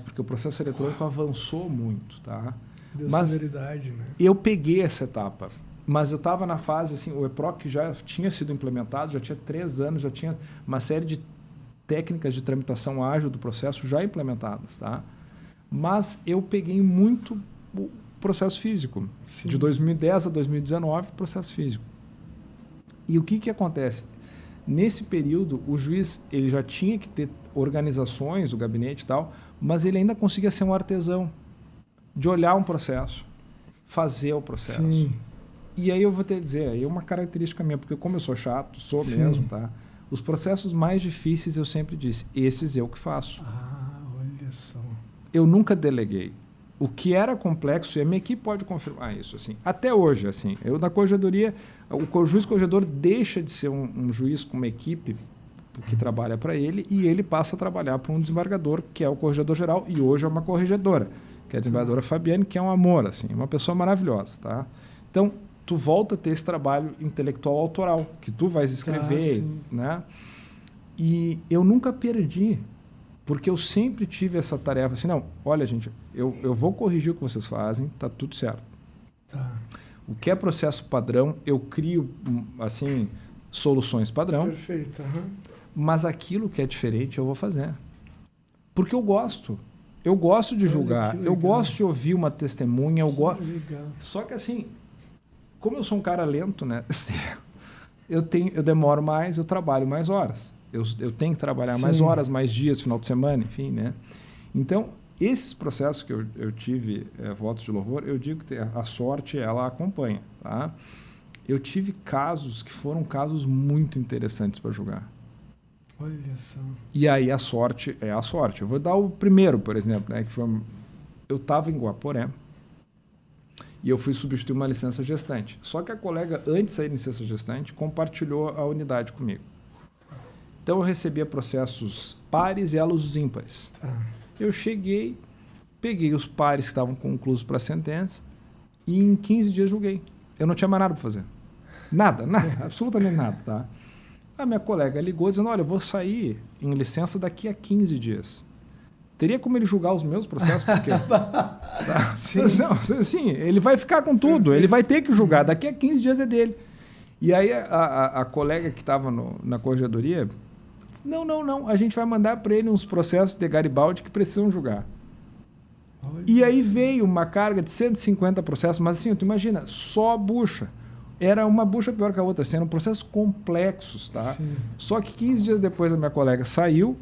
porque o processo eletrônico avançou muito, tá? Deu celeridade, né? Eu peguei essa etapa, mas eu estava na fase, assim, o EPROC já tinha sido implementado, já tinha 3 anos, já tinha uma série de técnicas de tramitação ágil do processo já implementadas, tá? Mas eu peguei muito o processo físico. Sim. De 2010 a 2019, processo físico. E o que acontece? Nesse período, o juiz ele já tinha que ter organizações do gabinete e tal, mas ele ainda conseguia ser um artesão de olhar um processo, fazer o processo. Sim. E aí eu vou te dizer, aí é uma característica minha, porque como eu sou chato, sou mesmo, tá? Os processos mais difíceis eu sempre disse, esses eu que faço. Olha só. Eu nunca deleguei. O que era complexo, e a minha equipe pode confirmar isso, assim, até hoje, assim, eu na corregedoria, o juiz corregedor deixa de ser um juiz com uma equipe que trabalha para ele e ele passa a trabalhar para um desembargador, que é o corregedor geral, e hoje é uma corregedora, que é a desembargadora Fabiane, que é um amor, assim, uma pessoa maravilhosa, tá? Então, tu volta a ter esse trabalho intelectual autoral, que tu vais escrever, né? E eu nunca perdi, porque eu sempre tive essa tarefa assim, não, olha, gente, eu vou corrigir o que vocês fazem, tá tudo certo. Tá. O que é processo padrão, eu crio, assim, soluções padrão. Perfeito. Mas aquilo que é diferente, eu vou fazer. Porque eu gosto. Eu gosto de julgar. Eu gosto de ouvir uma testemunha. Legal. Só que assim, como eu sou um cara lento, né? Eu demoro mais, eu trabalho mais horas. Eu tenho que trabalhar mais horas, mais dias, final de semana, enfim, né? Então, esses processos que eu tive, votos de louvor, eu digo que a sorte, ela acompanha, tá? Eu tive casos que foram casos muito interessantes para julgar. Olha só. E aí a sorte é a sorte. Eu vou dar o primeiro, por exemplo, né? Que foi, eu estava em Guaporé e eu fui substituir uma licença gestante. Só que a colega, antes de sair de licença gestante, compartilhou a unidade comigo. Então eu recebia processos pares e ela os ímpares. Tá. Eu cheguei, peguei os pares que estavam conclusos para a sentença e em 15 dias julguei. Eu não tinha mais nada para fazer. Nada, absolutamente nada, tá? A minha colega ligou dizendo, olha, eu vou sair em licença daqui a 15 dias. Teria como ele julgar os meus processos? Porque, tá? Sim, ele vai ficar com tudo, ele vai ter que julgar, daqui a 15 dias é dele. E aí a colega que estava na corregedoria disse, não, a gente vai mandar para ele uns processos de Garibaldi que precisam julgar. Olha e aí isso. veio uma carga de 150 processos, mas assim, tu imagina, só bucha. Era uma bucha pior que a outra, assim, eram processos complexos, tá? Sim. Só que 15 dias depois a minha colega saiu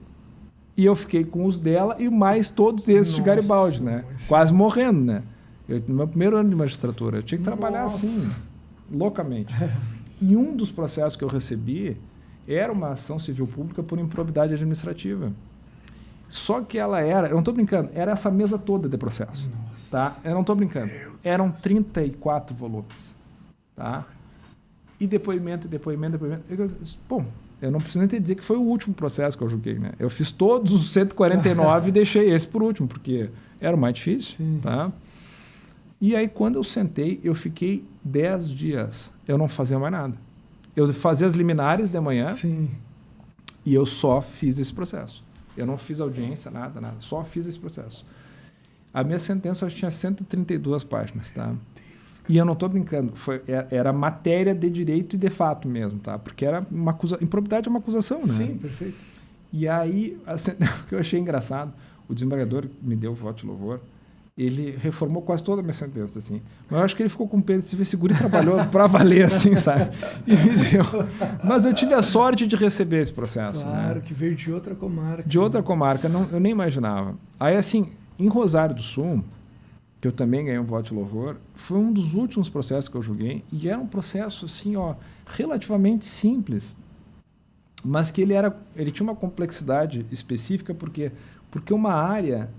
e eu fiquei com os dela e mais todos esses de Garibaldi, né? Mas... Quase morrendo, né? No meu primeiro ano de magistratura, eu tinha que trabalhar assim, loucamente. E um dos processos que eu recebi era uma ação civil pública por improbidade administrativa. Só que ela era, eu não estou brincando, era essa mesa toda de processo. Nossa. Tá? Eu não estou brincando. Eram 34 volumes. Tá? E depoimento. Eu não preciso nem te dizer que foi o último processo que eu julguei, né? Eu fiz todos os 149 e deixei esse por último, porque era o mais difícil. Tá? E aí, quando eu sentei, eu fiquei 10 dias. Eu não fazia mais nada. Eu fazia as liminares de manhã e eu só fiz esse processo. Eu não fiz audiência, nada. Só fiz esse processo. A minha sentença tinha 132 páginas, tá? E eu não estou brincando, era matéria de direito e de fato mesmo, tá? Porque era uma acusação, improbidade é uma acusação, né? Sim, perfeito. E aí, o que eu achei engraçado, o desembargador me deu o voto de louvor, ele reformou quase toda a minha sentença, assim. Mas eu acho que ele ficou com pena de se ver seguro e trabalhou para valer, assim, sabe? E me deu. Mas eu tive a sorte de receber esse processo. Claro, né? que veio de outra comarca. De outra comarca, eu nem imaginava. Aí, assim, em Rosário do Sul, que eu também ganhei um voto de louvor, foi um dos últimos processos que eu julguei, e era um processo, assim, relativamente simples, mas que ele tinha uma complexidade específica, porque uma área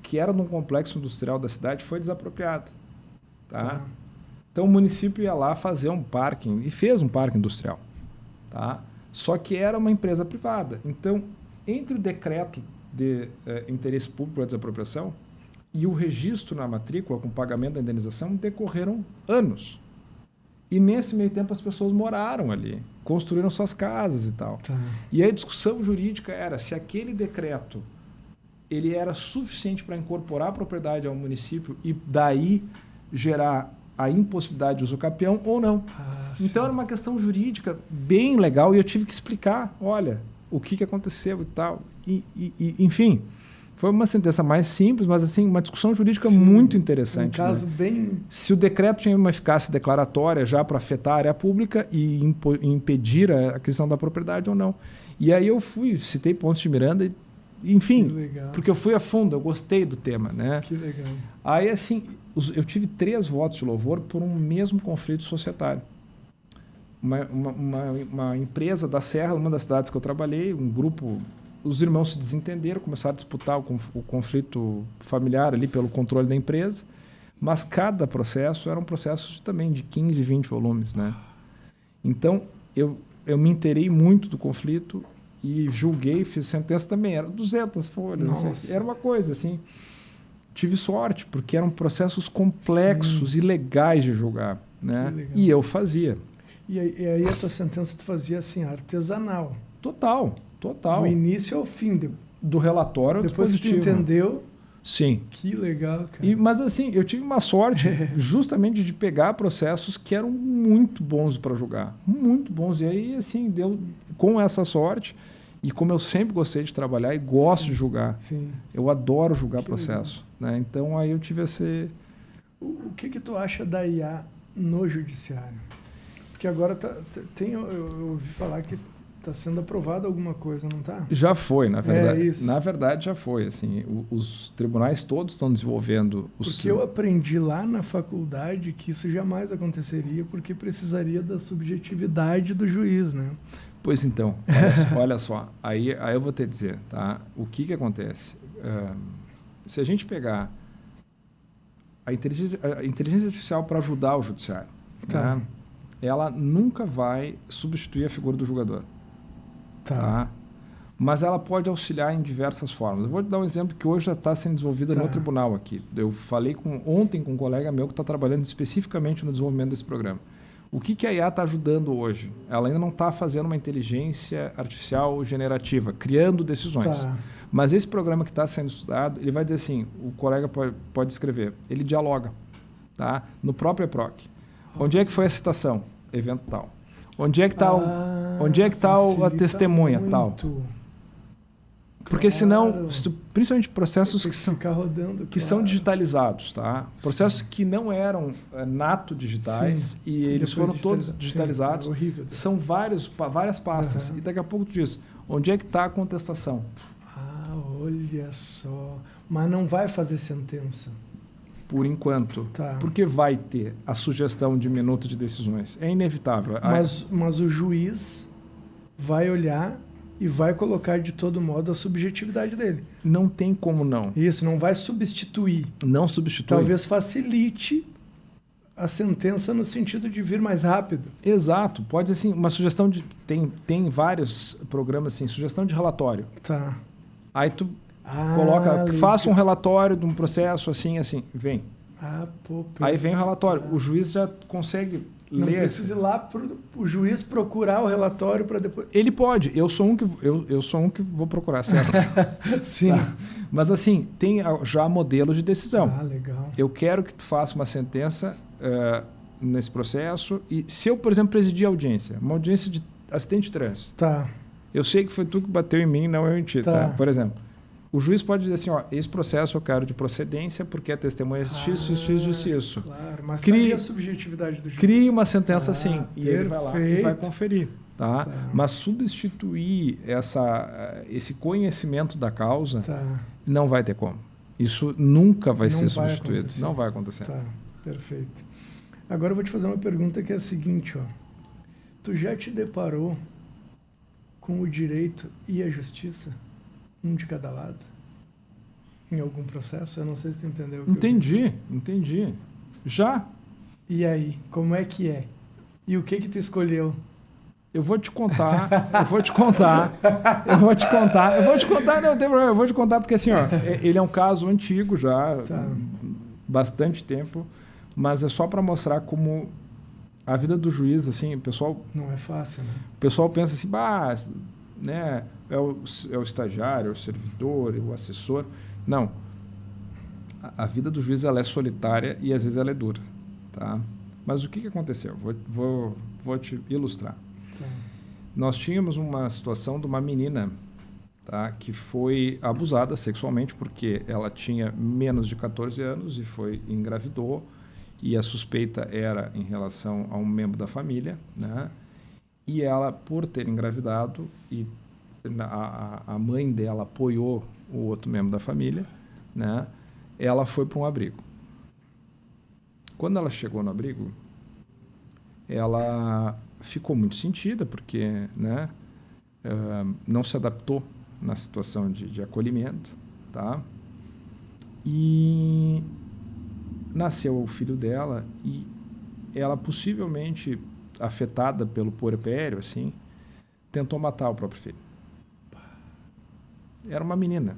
que era num complexo industrial da cidade foi desapropriada. Tá? Então, o município ia lá fazer um parking, e fez um parque industrial. Tá? Só que era uma empresa privada. Então, entre o decreto de interesse público da desapropriação e o registro na matrícula com pagamento da indenização decorreram anos. E nesse meio tempo as pessoas moraram ali, construíram suas casas e tal. Tá. E aí a discussão jurídica era se aquele decreto ele era suficiente para incorporar a propriedade ao município e daí gerar a impossibilidade de uso capião ou não. Então era uma questão jurídica bem legal e eu tive que explicar, olha, o que aconteceu e tal. Enfim, foi uma sentença mais simples, mas assim, uma discussão jurídica muito interessante. Um caso né? bem... Se o decreto tinha uma eficácia declaratória já para afetar a área pública e impedir a aquisição da propriedade ou não. E aí eu citei Pontes de Miranda e enfim, porque eu fui a fundo, eu gostei do tema, né? Que legal. Aí, assim, eu tive 3 votos de louvor por um mesmo conflito societário. Uma empresa da Serra, uma das cidades que eu trabalhei, um grupo, os irmãos se desentenderam, começaram a disputar o conflito familiar ali pelo controle da empresa, mas cada processo era um processo também de 15, 20 volumes, né? Então, eu me inteirei muito do conflito e julguei, fiz sentença também, era 200 folhas, era uma coisa assim. Tive sorte, porque eram processos complexos e legais de julgar, né? E eu fazia. E aí a tua sentença tu fazia assim, artesanal. Total. Total. Do início ao fim. Do relatório ao Depois que tu dispositivo. entendeu, Sim. que legal, cara. Mas assim, eu tive uma sorte justamente de pegar processos que eram muito bons para julgar. Muito bons. E aí, assim, deu com essa sorte, e como eu sempre gostei de trabalhar e gosto de julgar, eu adoro julgar processo. Né? Então, aí eu tive esse... O que tu acha da IA no judiciário? Porque agora eu ouvi falar que está sendo aprovada alguma coisa, não está? Já foi, na verdade. Isso. Na verdade, já foi. Assim, os tribunais todos estão desenvolvendo... Porque eu aprendi lá na faculdade que isso jamais aconteceria, porque precisaria da subjetividade do juiz, né? Pois então, olha só. Aí eu vou te dizer, tá? O que acontece? Se a gente pegar a inteligência artificial para ajudar o judiciário, né? Ela nunca vai substituir a figura do julgador. Tá? Mas ela pode auxiliar em diversas formas. Eu vou te dar um exemplo que hoje já está sendo desenvolvida no tribunal aqui. Eu falei ontem com um colega meu que está trabalhando especificamente no desenvolvimento desse programa. O que a IA está ajudando hoje? Ela ainda não está fazendo uma inteligência artificial generativa, criando decisões. Mas esse programa que está sendo estudado, ele vai dizer assim, o colega pode escrever, ele dialoga, tá? No próprio EPROC. Onde é que foi a citação? Evento tal. Onde é que está a testemunha tal? Porque senão, principalmente processos que são digitalizados, tá? Processos que não eram nato digitais e eles foram todos digitalizados. São várias pastas. E daqui a pouco tu diz, onde é que está a contestação? Olha só. Mas não vai fazer sentença. Por enquanto. Porque vai ter a sugestão de minuto de decisões. É inevitável. Mas o juiz vai olhar e vai colocar de todo modo a subjetividade dele. Não tem como não. Isso, não vai substituir. Não substitui. Talvez facilite a sentença no sentido de vir mais rápido. Exato. Pode, assim, uma sugestão de... Tem vários programas assim, sugestão de relatório. Aí tu coloca, faça um relatório de um processo assim, vem. Aí vem o relatório. O juiz já consegue ler. Não precisa ir lá o juiz procurar o relatório para depois... Ele pode. Eu sou um que vou procurar, certo? Sim. Mas assim, tem já modelo de decisão. Legal. Eu quero que tu faça uma sentença nesse processo e se eu, por exemplo, presidir a audiência, uma audiência de acidente de trânsito. Eu sei que foi tu que bateu em mim, não eu em ti, tá? Por exemplo, o juiz pode dizer assim, esse processo eu quero de procedência porque a testemunha isso. Claro, mas cria a subjetividade do juiz. Crie uma sentença assim, e ele vai lá e vai conferir. Mas substituir esse conhecimento da causa não vai ter como. Isso nunca vai ser substituído. Não vai acontecer. Perfeito. Agora eu vou te fazer uma pergunta que é a seguinte. Tu já te deparou com o direito e a justiça? Um de cada lado? Em algum processo? Eu não sei se tu entendeu. Entendi. Já. E aí, como é que é? E o que tu escolheu? Eu vou te contar, não tem problema, eu vou te contar porque assim, ele é um caso antigo já, bastante tempo, mas é só para mostrar como a vida do juiz, assim, o pessoal... Não é fácil, né? O pessoal pensa assim, né, é o estagiário, é o servidor, é o assessor. Não. A vida do juiz ela é solitária e às vezes ela é dura, tá? Mas o que aconteceu? Vou te ilustrar. Nós tínhamos uma situação de uma menina, tá, que foi abusada sexualmente porque ela tinha menos de 14 anos e engravidou e a suspeita era em relação a um membro da família, né? E ela, por ter engravidado, e a mãe dela apoiou o outro membro da família, né? Ela foi para um abrigo. Quando ela chegou no abrigo, ela ficou muito sentida, porque, né, não se adaptou na situação de acolhimento. Tá? E nasceu o filho dela e ela, possivelmente afetada pelo puerpério, assim, tentou matar o próprio filho. Era uma menina.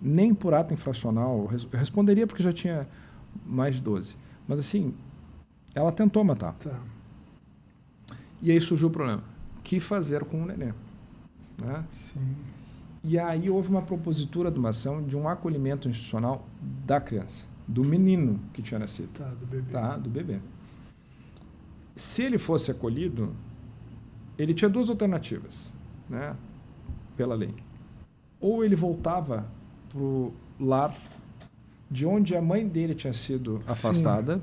Nem por ato infracional, eu responderia porque já tinha mais de 12. Mas assim, ela tentou matar. E aí surgiu o problema. O que fazer com o neném? né? Sim. E aí houve uma propositura de uma ação de um acolhimento institucional da criança, do menino que tinha nascido. Tá, do bebê. Tá, do bebê. Se ele fosse acolhido, ele tinha duas alternativas, né, pela lei. Ou ele voltava para o lar de onde a mãe dele tinha sido afastada.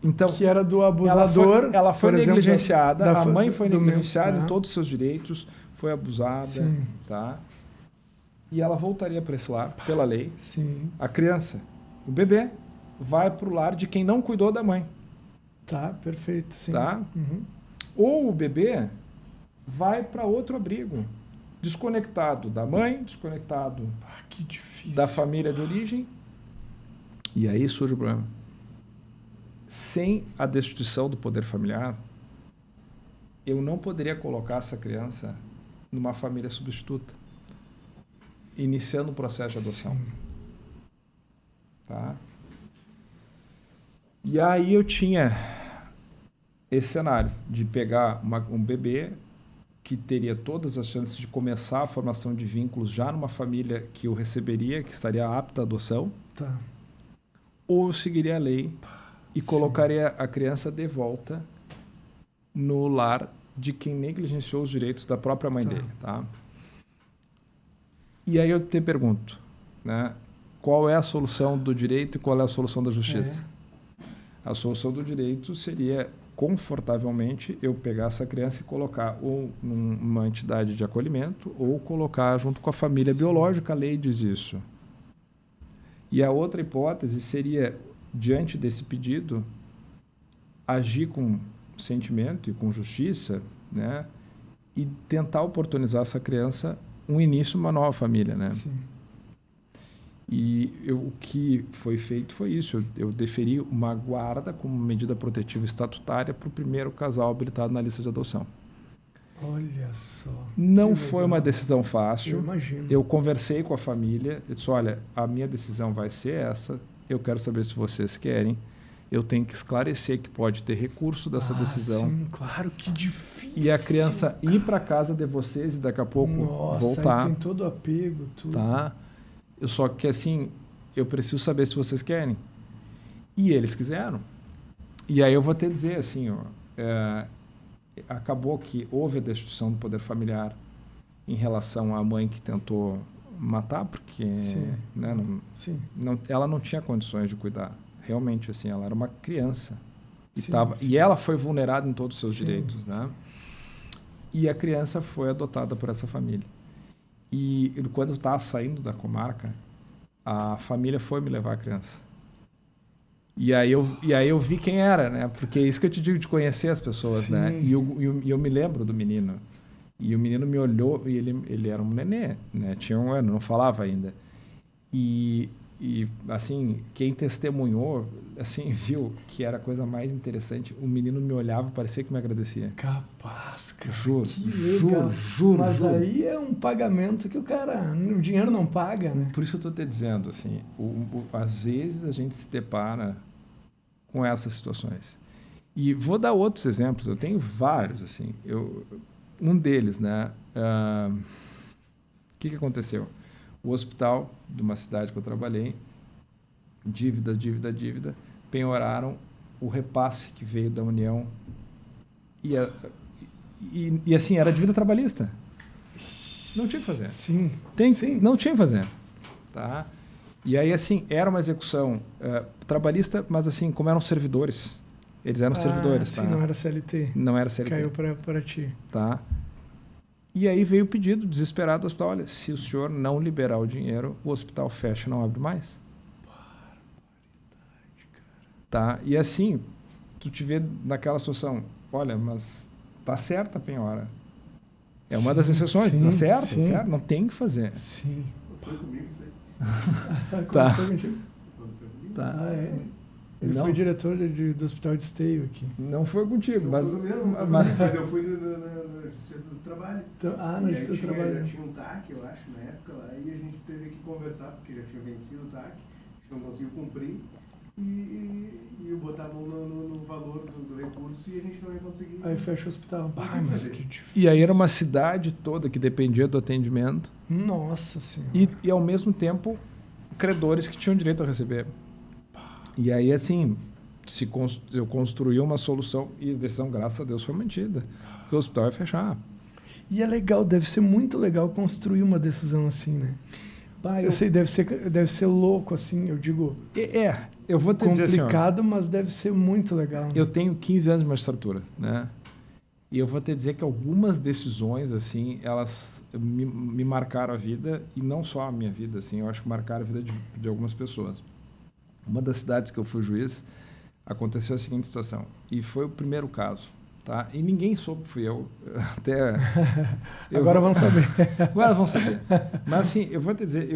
Então, Que era do abusador. ela foi por exemplo, negligenciada, a mãe foi do negligenciada tá. em todos os seus direitos, foi abusada, Sim. tá? E ela voltaria para esse lar, pela lei. Sim. A criança, o bebê, vai para o lar de quem não cuidou da mãe, Tá, perfeito. Sim. tá? Uhum. Ou o bebê vai para outro abrigo, desconectado da mãe, desconectado Que difícil. da família de origem. E aí surge o problema. Sem a destituição do poder familiar, eu não poderia colocar essa criança numa família substituta, iniciando o processo de adoção. Sim. Tá? E aí eu tinha esse cenário de pegar um bebê que teria todas as chances de começar a formação de vínculos já numa família que eu receberia, que estaria apta à adoção, Tá. ou eu seguiria a lei e colocaria a criança de volta no lar de quem negligenciou os direitos da própria mãe dele. Tá? E aí eu te pergunto, né, qual é a solução do direito e qual é a solução da justiça? A solução do direito seria, confortavelmente, eu pegar essa criança e colocar ou numa entidade de acolhimento ou colocar junto com a família biológica. A lei diz isso. E a outra hipótese seria, diante desse pedido, agir com sentimento e com justiça, né, e tentar oportunizar essa criança um início, uma nova família, né? Sim. E o que foi feito foi isso. Eu deferi uma guarda como medida protetiva estatutária para o primeiro casal habilitado na lista de adoção. Olha só. Não Que foi legal. uma decisão Eu fácil. imagino. Eu conversei com a família. Eu disse, olha, a minha decisão vai ser essa. Eu quero saber se vocês querem. Eu tenho que esclarecer que pode ter recurso dessa decisão. Sim, claro, que difícil. E a criança ir para casa de vocês e daqui a pouco Nossa, voltar. aí tem todo o apego, tudo. Tá? Eu só que assim, eu preciso saber se vocês querem. E eles quiseram. E aí eu vou te dizer assim, ó, acabou que houve a destituição do poder familiar em relação à mãe que tentou matar, porque né, ela não tinha condições de cuidar. Realmente, assim, ela era uma criança. E ela foi vulnerada em todos os seus direitos. Né? E a criança foi adotada por essa família. E quando eu estava saindo da comarca, a família foi me levar a criança. E aí eu vi quem era, né? Porque é isso que eu te digo de conhecer as pessoas, né? E eu me lembro do menino. E o menino me olhou e ele era um nenê, né? Tinha 1 ano, não falava ainda. E assim, quem testemunhou, assim, viu que era a coisa mais interessante. O menino me olhava, parecia que me agradecia. Capaz, cara. Juro, Juro. Mas aí é um pagamento que o dinheiro não paga, né? Por isso que eu estou te dizendo, assim, às vezes a gente se depara com essas situações. E vou dar outros exemplos, eu tenho vários, assim. Um deles, né? O que aconteceu? O hospital de uma cidade que eu trabalhei, dívida, penhoraram o repasse que veio da União. E assim, era dívida trabalhista. Não tinha o que fazer. Sim. Não tinha o que fazer. Tá? E aí, assim, era uma execução trabalhista, mas assim, como eram servidores. Eles eram servidores. Sim, tá? não era CLT. Não era CLT. Caiu para ti. Tá? E aí veio o pedido desesperado do hospital, olha, se o senhor não liberar o dinheiro, o hospital fecha e não abre mais. Barbaridade, cara. Tá? E assim, tu te vê naquela situação, olha, mas tá certa a penhora. É uma das exceções, tá certo? Não tem o que fazer. Sim. Foi comigo isso aí. Tá. Aconteceu contigo? Aconteceu comigo. Tá. Ah, é? Ele Não. foi diretor do hospital de Esteio aqui. Não foi contigo, Não mas... foi mesmo, mas mas eu fui na Justiça do Trabalho. Então, na E aí Justiça do Trabalho. Já tinha um TAC, eu acho, na época lá, e a gente teve que conversar, porque já tinha vencido o TAC, a gente não conseguiu cumprir. e botar a mão no valor do recurso e a gente não ia conseguir. Aí fecha o hospital. Não Bah, tem que mas fazer. que difícil. E aí era uma cidade toda que dependia do atendimento Nossa Senhora. e ao mesmo tempo, credores que tinham direito a receber. E aí, assim, eu construí uma solução e a decisão, graças a Deus, foi mantida. Porque o hospital ia fechar. E é legal, deve ser muito legal construir uma decisão assim, né? Bah, Eu sei, deve ser louco, assim, eu digo, eu vou te dizer assim, ó, complicado, mas deve ser muito legal. Né? eu tenho 15 anos de magistratura, né? E eu vou te dizer que algumas decisões, assim, elas me marcaram a vida, e não só a minha vida, assim, eu acho que marcaram a vida de algumas pessoas. Uma das cidades que eu fui juiz, aconteceu a seguinte situação, e foi o primeiro caso, tá? E ninguém soube que fui eu, até... Agora vão saber. Agora vão saber. Mas, assim, eu vou te dizer,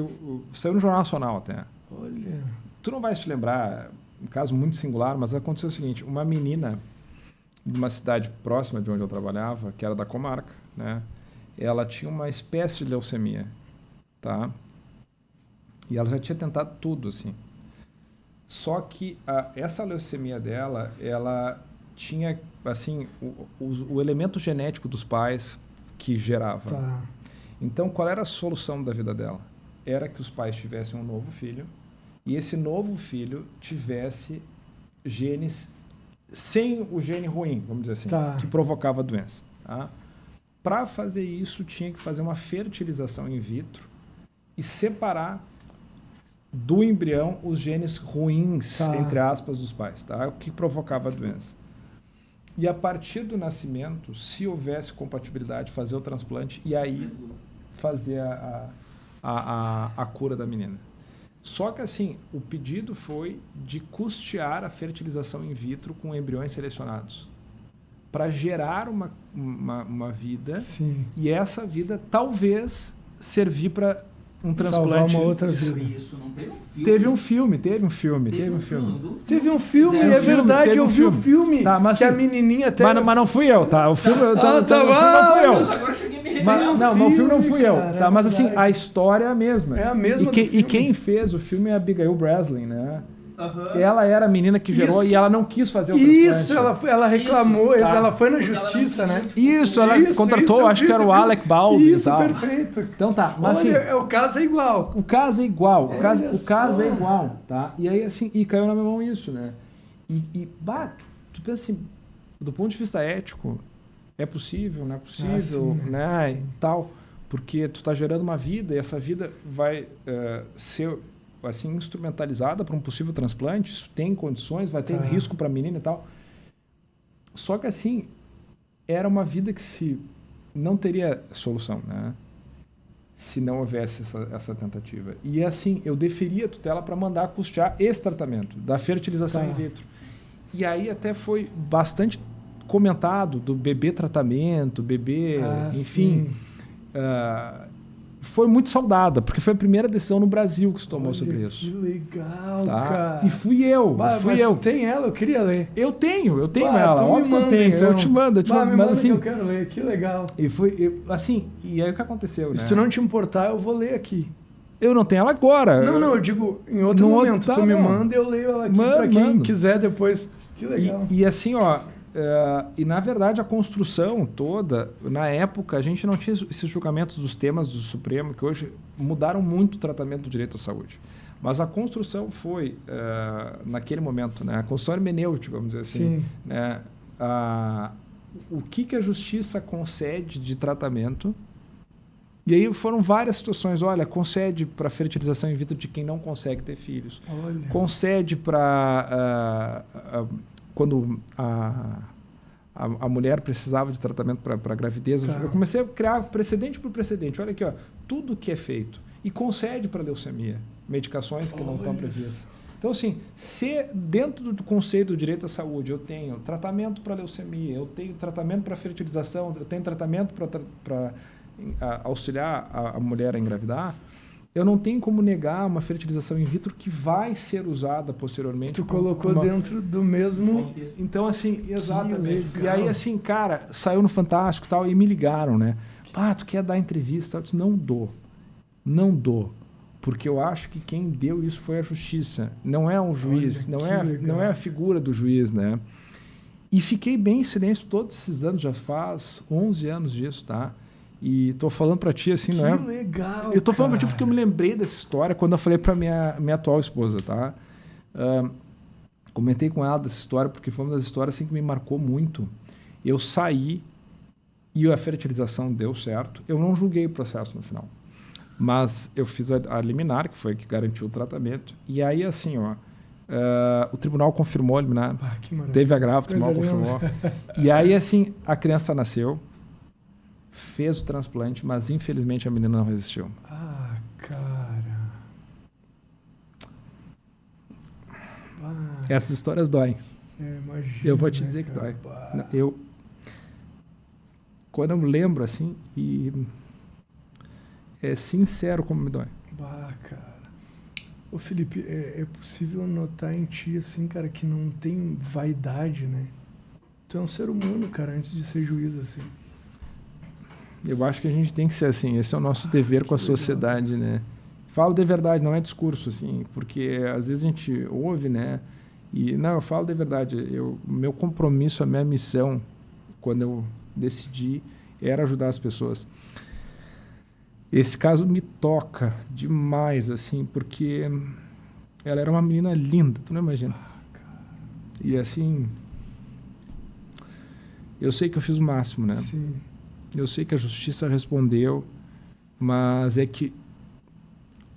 saiu no Jornal Nacional até. Olha, Tu não vais te lembrar, um caso muito singular, mas aconteceu o seguinte, uma menina de uma cidade próxima de onde eu trabalhava, que era da comarca, né? Ela tinha uma espécie de leucemia, tá? E ela já tinha tentado tudo, assim. Só que essa leucemia dela, ela tinha, assim, o elemento genético dos pais que gerava. tá. Então, qual era a solução da vida dela? Era que os pais tivessem um novo filho e esse novo filho tivesse genes sem o gene ruim, vamos dizer assim, Tá. que provocava a doença. Tá? Para fazer isso, tinha que fazer uma fertilização in vitro e separar do embrião os genes ruins, Tá. entre aspas, dos pais, tá? O que provocava a doença. E a partir do nascimento, se houvesse compatibilidade, fazer o transplante e aí fazer a cura da menina. Só que assim, o pedido foi de custear a fertilização in vitro com embriões selecionados para gerar uma vida Sim. e essa vida talvez servir para um Salvar transplante. uma outra Isso, vida. isso, não teve um filme. Teve um filme. Teve um filme. Teve um filme, Fizeram é um filme, verdade, teve eu um vi o filme. filme. Tá, mas que a assim, menininha até... Mas não fui eu, tá? O filme, o filme não fui eu. Agora eu cheguei a me Mas, referir. não, mas o filme não fui eu, cara, tá? é Mas assim, verdade. a história é a mesma. É a mesma do E filme. quem fez o filme é a Abigail Breslin, né? Aham. Ela era a menina que gerou Isso. e ela não quis fazer o Isso, transplante. ela reclamou, Isso, tá. ela foi na Porque ela justiça, não né? queria. Isso, ela Isso, contratou, eu acho vi que era esse o filme. Alec Baldwin Isso, e tal. perfeito. Então tá, mas Olha, assim, o caso é igual. o caso é igual, o caso só. é igual, tá? E aí assim, e caiu na minha mão isso, né? Tu pensa assim, do ponto de vista ético, é possível, não é possível, sim, né? sim. E tal, porque tu tá gerando uma vida e essa vida vai ser assim instrumentalizada para um possível transplante, isso tem condições, vai ter Tá. risco para a menina e tal. Só que assim, era uma vida que se não teria solução, né? Se não houvesse essa tentativa. E assim, eu deferia a tutela para mandar custear esse tratamento da fertilização Tá. in vitro. E aí até foi bastante comentado do bebê tratamento, bebê, enfim. sim. Foi muito saudada, porque foi a primeira decisão no Brasil que se tomou Olha, sobre que isso. legal, Tá? cara. E fui eu, Bah, fui mas eu. tu tem ela? Eu queria ler. Eu tenho Bah, ela, tu me óbvio que eu manda, tenho. então. Eu te mando, Bah, me mas manda assim, que eu quero ler, que legal. e foi, assim, e aí o que aconteceu, né? Se tu não te importar, eu vou ler aqui. Eu não tenho ela agora. Não, eu digo, em outro No outro- momento, tá, tu me não. manda e eu leio ela aqui Mando, pra quem mando. quiser depois. Que legal. E assim, ó, e na verdade a construção toda, na época, a gente não tinha esses julgamentos dos temas do Supremo, que hoje mudaram muito o tratamento do direito à saúde. Mas a construção foi, naquele momento, né, a construção hermenêutica, vamos dizer assim, Sim. né, o que a justiça concede de tratamento. E aí foram várias situações. Olha, concede para fertilização in vitro de quem não consegue ter filhos. Olha. Concede para quando a mulher precisava de tratamento para gravidez. Tá. Eu comecei a criar precedente por precedente. Olha aqui, ó, tudo que é feito. E concede para leucemia medicações que não estão Olha. previstas. Então, assim, se dentro do conceito do direito à saúde eu tenho tratamento para leucemia, eu tenho tratamento para fertilização, eu tenho tratamento para auxiliar a mulher a engravidar, eu não tenho como negar uma fertilização in vitro que vai ser usada posteriormente. Tu colocou dentro do mesmo... Então, assim, exatamente. legal. E aí, assim, cara, saiu no Fantástico e tal, e me ligaram, né? Tu quer dar entrevista? Eu disse, não dou. Porque eu acho que quem deu isso foi a justiça. Não é um juiz, Olha, não é a figura do juiz, né? E fiquei bem em silêncio todos esses anos, já faz 11 anos disso, tá? E tô falando para ti assim, não é? Que legal, Eu tô falando para ti cara. porque eu me lembrei dessa história quando eu falei para minha atual esposa, tá? Comentei com ela dessa história porque foi uma das histórias assim que me marcou muito. Eu saí e a fertilização deu certo. Eu não julguei o processo no final. Mas eu fiz a liminar, que foi a que garantiu o tratamento. E aí, assim, o tribunal confirmou a liminar. Ah, que maravilha. Teve agravo, o Coisa tribunal linda. confirmou. E aí, assim, a criança nasceu, fez o transplante, mas infelizmente a menina não resistiu. Ah, cara. Ah, Essas histórias doem. imagina, Eu vou te né, dizer que cara? dói. Bah. Quando eu me lembro, assim, e é sincero como me dói. Bah, cara. Ô, Felipe, é possível notar em ti, assim, cara, que não tem vaidade, né? Tu é um ser humano, cara, antes de ser juiz, assim. Eu acho que a gente tem que ser assim. Esse é o nosso dever com a que legal. sociedade, né? Falo de verdade, não é discurso, assim, porque às vezes a gente ouve, né? E não, eu falo de verdade. Meu compromisso, a minha missão, quando eu decidi, era ajudar as pessoas. Esse caso me toca demais, assim, porque ela era uma menina linda, tu não imagina. E assim, eu sei que eu fiz o máximo, né? Sim. Eu sei que a justiça respondeu, mas é que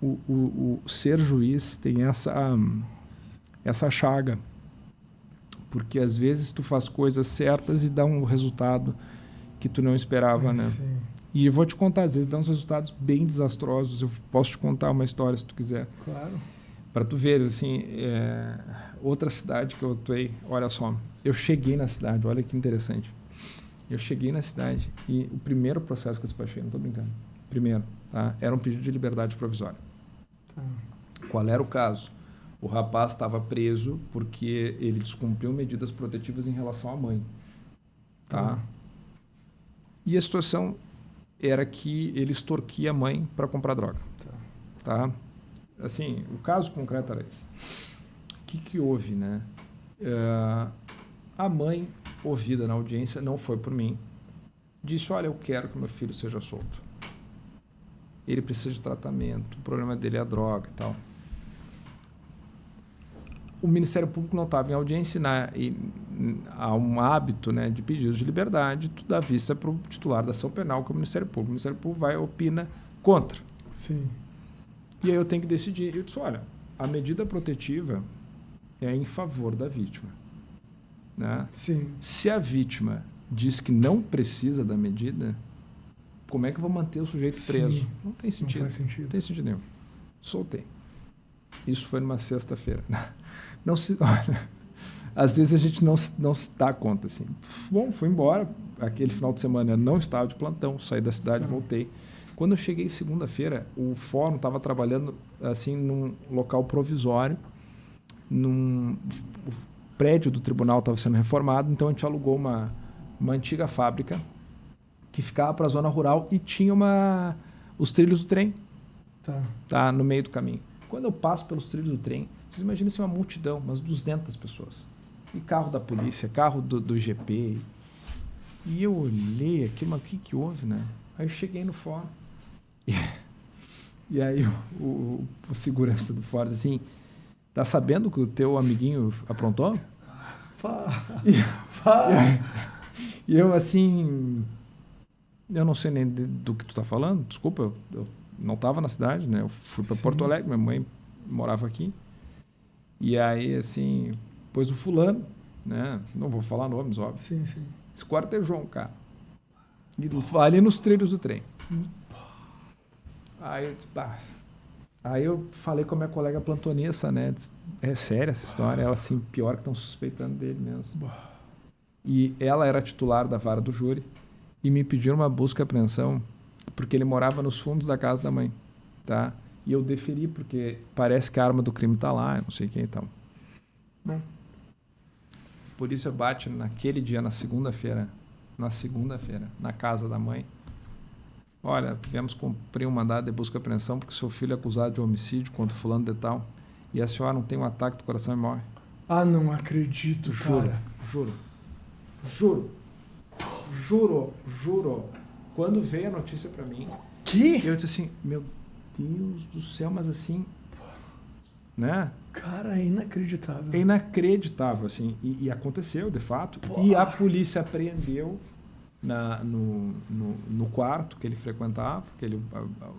o ser juiz tem essa chaga. Porque às vezes tu faz coisas certas e dá um resultado que tu não esperava, né? Sim. E eu vou te contar, às vezes dá uns resultados bem desastrosos. Eu posso te contar uma história se tu quiser. Claro. Para tu ver, assim, outra cidade que eu atuei, olha só, eu cheguei na cidade, olha que interessante. Eu cheguei na cidade e o primeiro processo que eu despachei, não estou brincando, primeiro, tá? Era um pedido de liberdade provisória. Tá. Qual era o caso? O rapaz estava preso porque ele descumpriu medidas protetivas em relação à mãe. Tá? E a situação era que ele extorquia a mãe para comprar droga. Tá? Assim, o caso concreto era esse. O que houve, né? A mãe, ouvida na audiência, não foi por mim, disse, olha, eu quero que meu filho seja solto. Ele precisa de tratamento, o problema dele é a droga e tal. O Ministério Público não estava em audiência e há um hábito, né, de pedidos de liberdade, tu dá vista para o titular da ação penal, que é o Ministério Público. O Ministério Público vai e opina contra. Sim. E aí eu tenho que decidir. Eu disse, olha, a medida protetiva é em favor da vítima. Né? Sim. Se a vítima diz que não precisa da medida, como é que eu vou manter o sujeito preso? Sim. Não tem sentido. Não faz sentido. Não tem sentido nenhum. Soltei. Isso foi numa sexta-feira. Não se, olha, às vezes a gente não se dá conta. Assim. Bom, fui embora. Aquele final de semana eu não estava de plantão. Saí da cidade, voltei. Quando eu cheguei segunda-feira, o fórum estava trabalhando assim num local provisório. O prédio do tribunal estava sendo reformado, então a gente alugou uma antiga fábrica que ficava para a zona rural e tinha os trilhos do trem. Tá no meio do caminho. Quando eu passo pelos trilhos do trem, vocês imaginam assim, uma multidão, umas 200 pessoas. E carro da polícia, carro do IGP. E eu olhei aqui, mas o que houve, né? Aí eu cheguei no fórum. E aí o segurança do fórum disse assim, tá sabendo que o teu amiguinho aprontou? E eu assim, eu não sei nem do que tu tá falando, desculpa, eu não estava na cidade, né? Eu fui para Porto Alegre, minha mãe morava aqui. E aí, assim, pois o fulano, né? Não vou falar nomes, óbvio. Sim, sim. Esquartejou um cara. Ali nos trilhos do trem. Aí eu disse, aí eu falei com a minha colega plantonista, né? Disse, é séria essa história? Ela, assim, pior que estão suspeitando dele mesmo. E ela era titular da vara do júri e me pediram uma busca e apreensão porque ele morava nos fundos da casa da mãe, tá? E eu deferi porque parece que a arma do crime está lá, eu não sei quem então. Bom, a polícia bate naquele dia, na segunda-feira, na casa da mãe. olha, viemos cumprir um mandado de busca e apreensão porque seu filho é acusado de homicídio contra fulano de tal, e a senhora não tem um ataque do coração e morre. Ah, não acredito, cara. Juro. Quando veio a notícia para mim, Que? eu disse assim, meu Deus do céu, mas assim, né? Cara, é inacreditável. É inacreditável, assim, e aconteceu, de fato. Porra. E a polícia apreendeu no quarto que ele frequentava, que ele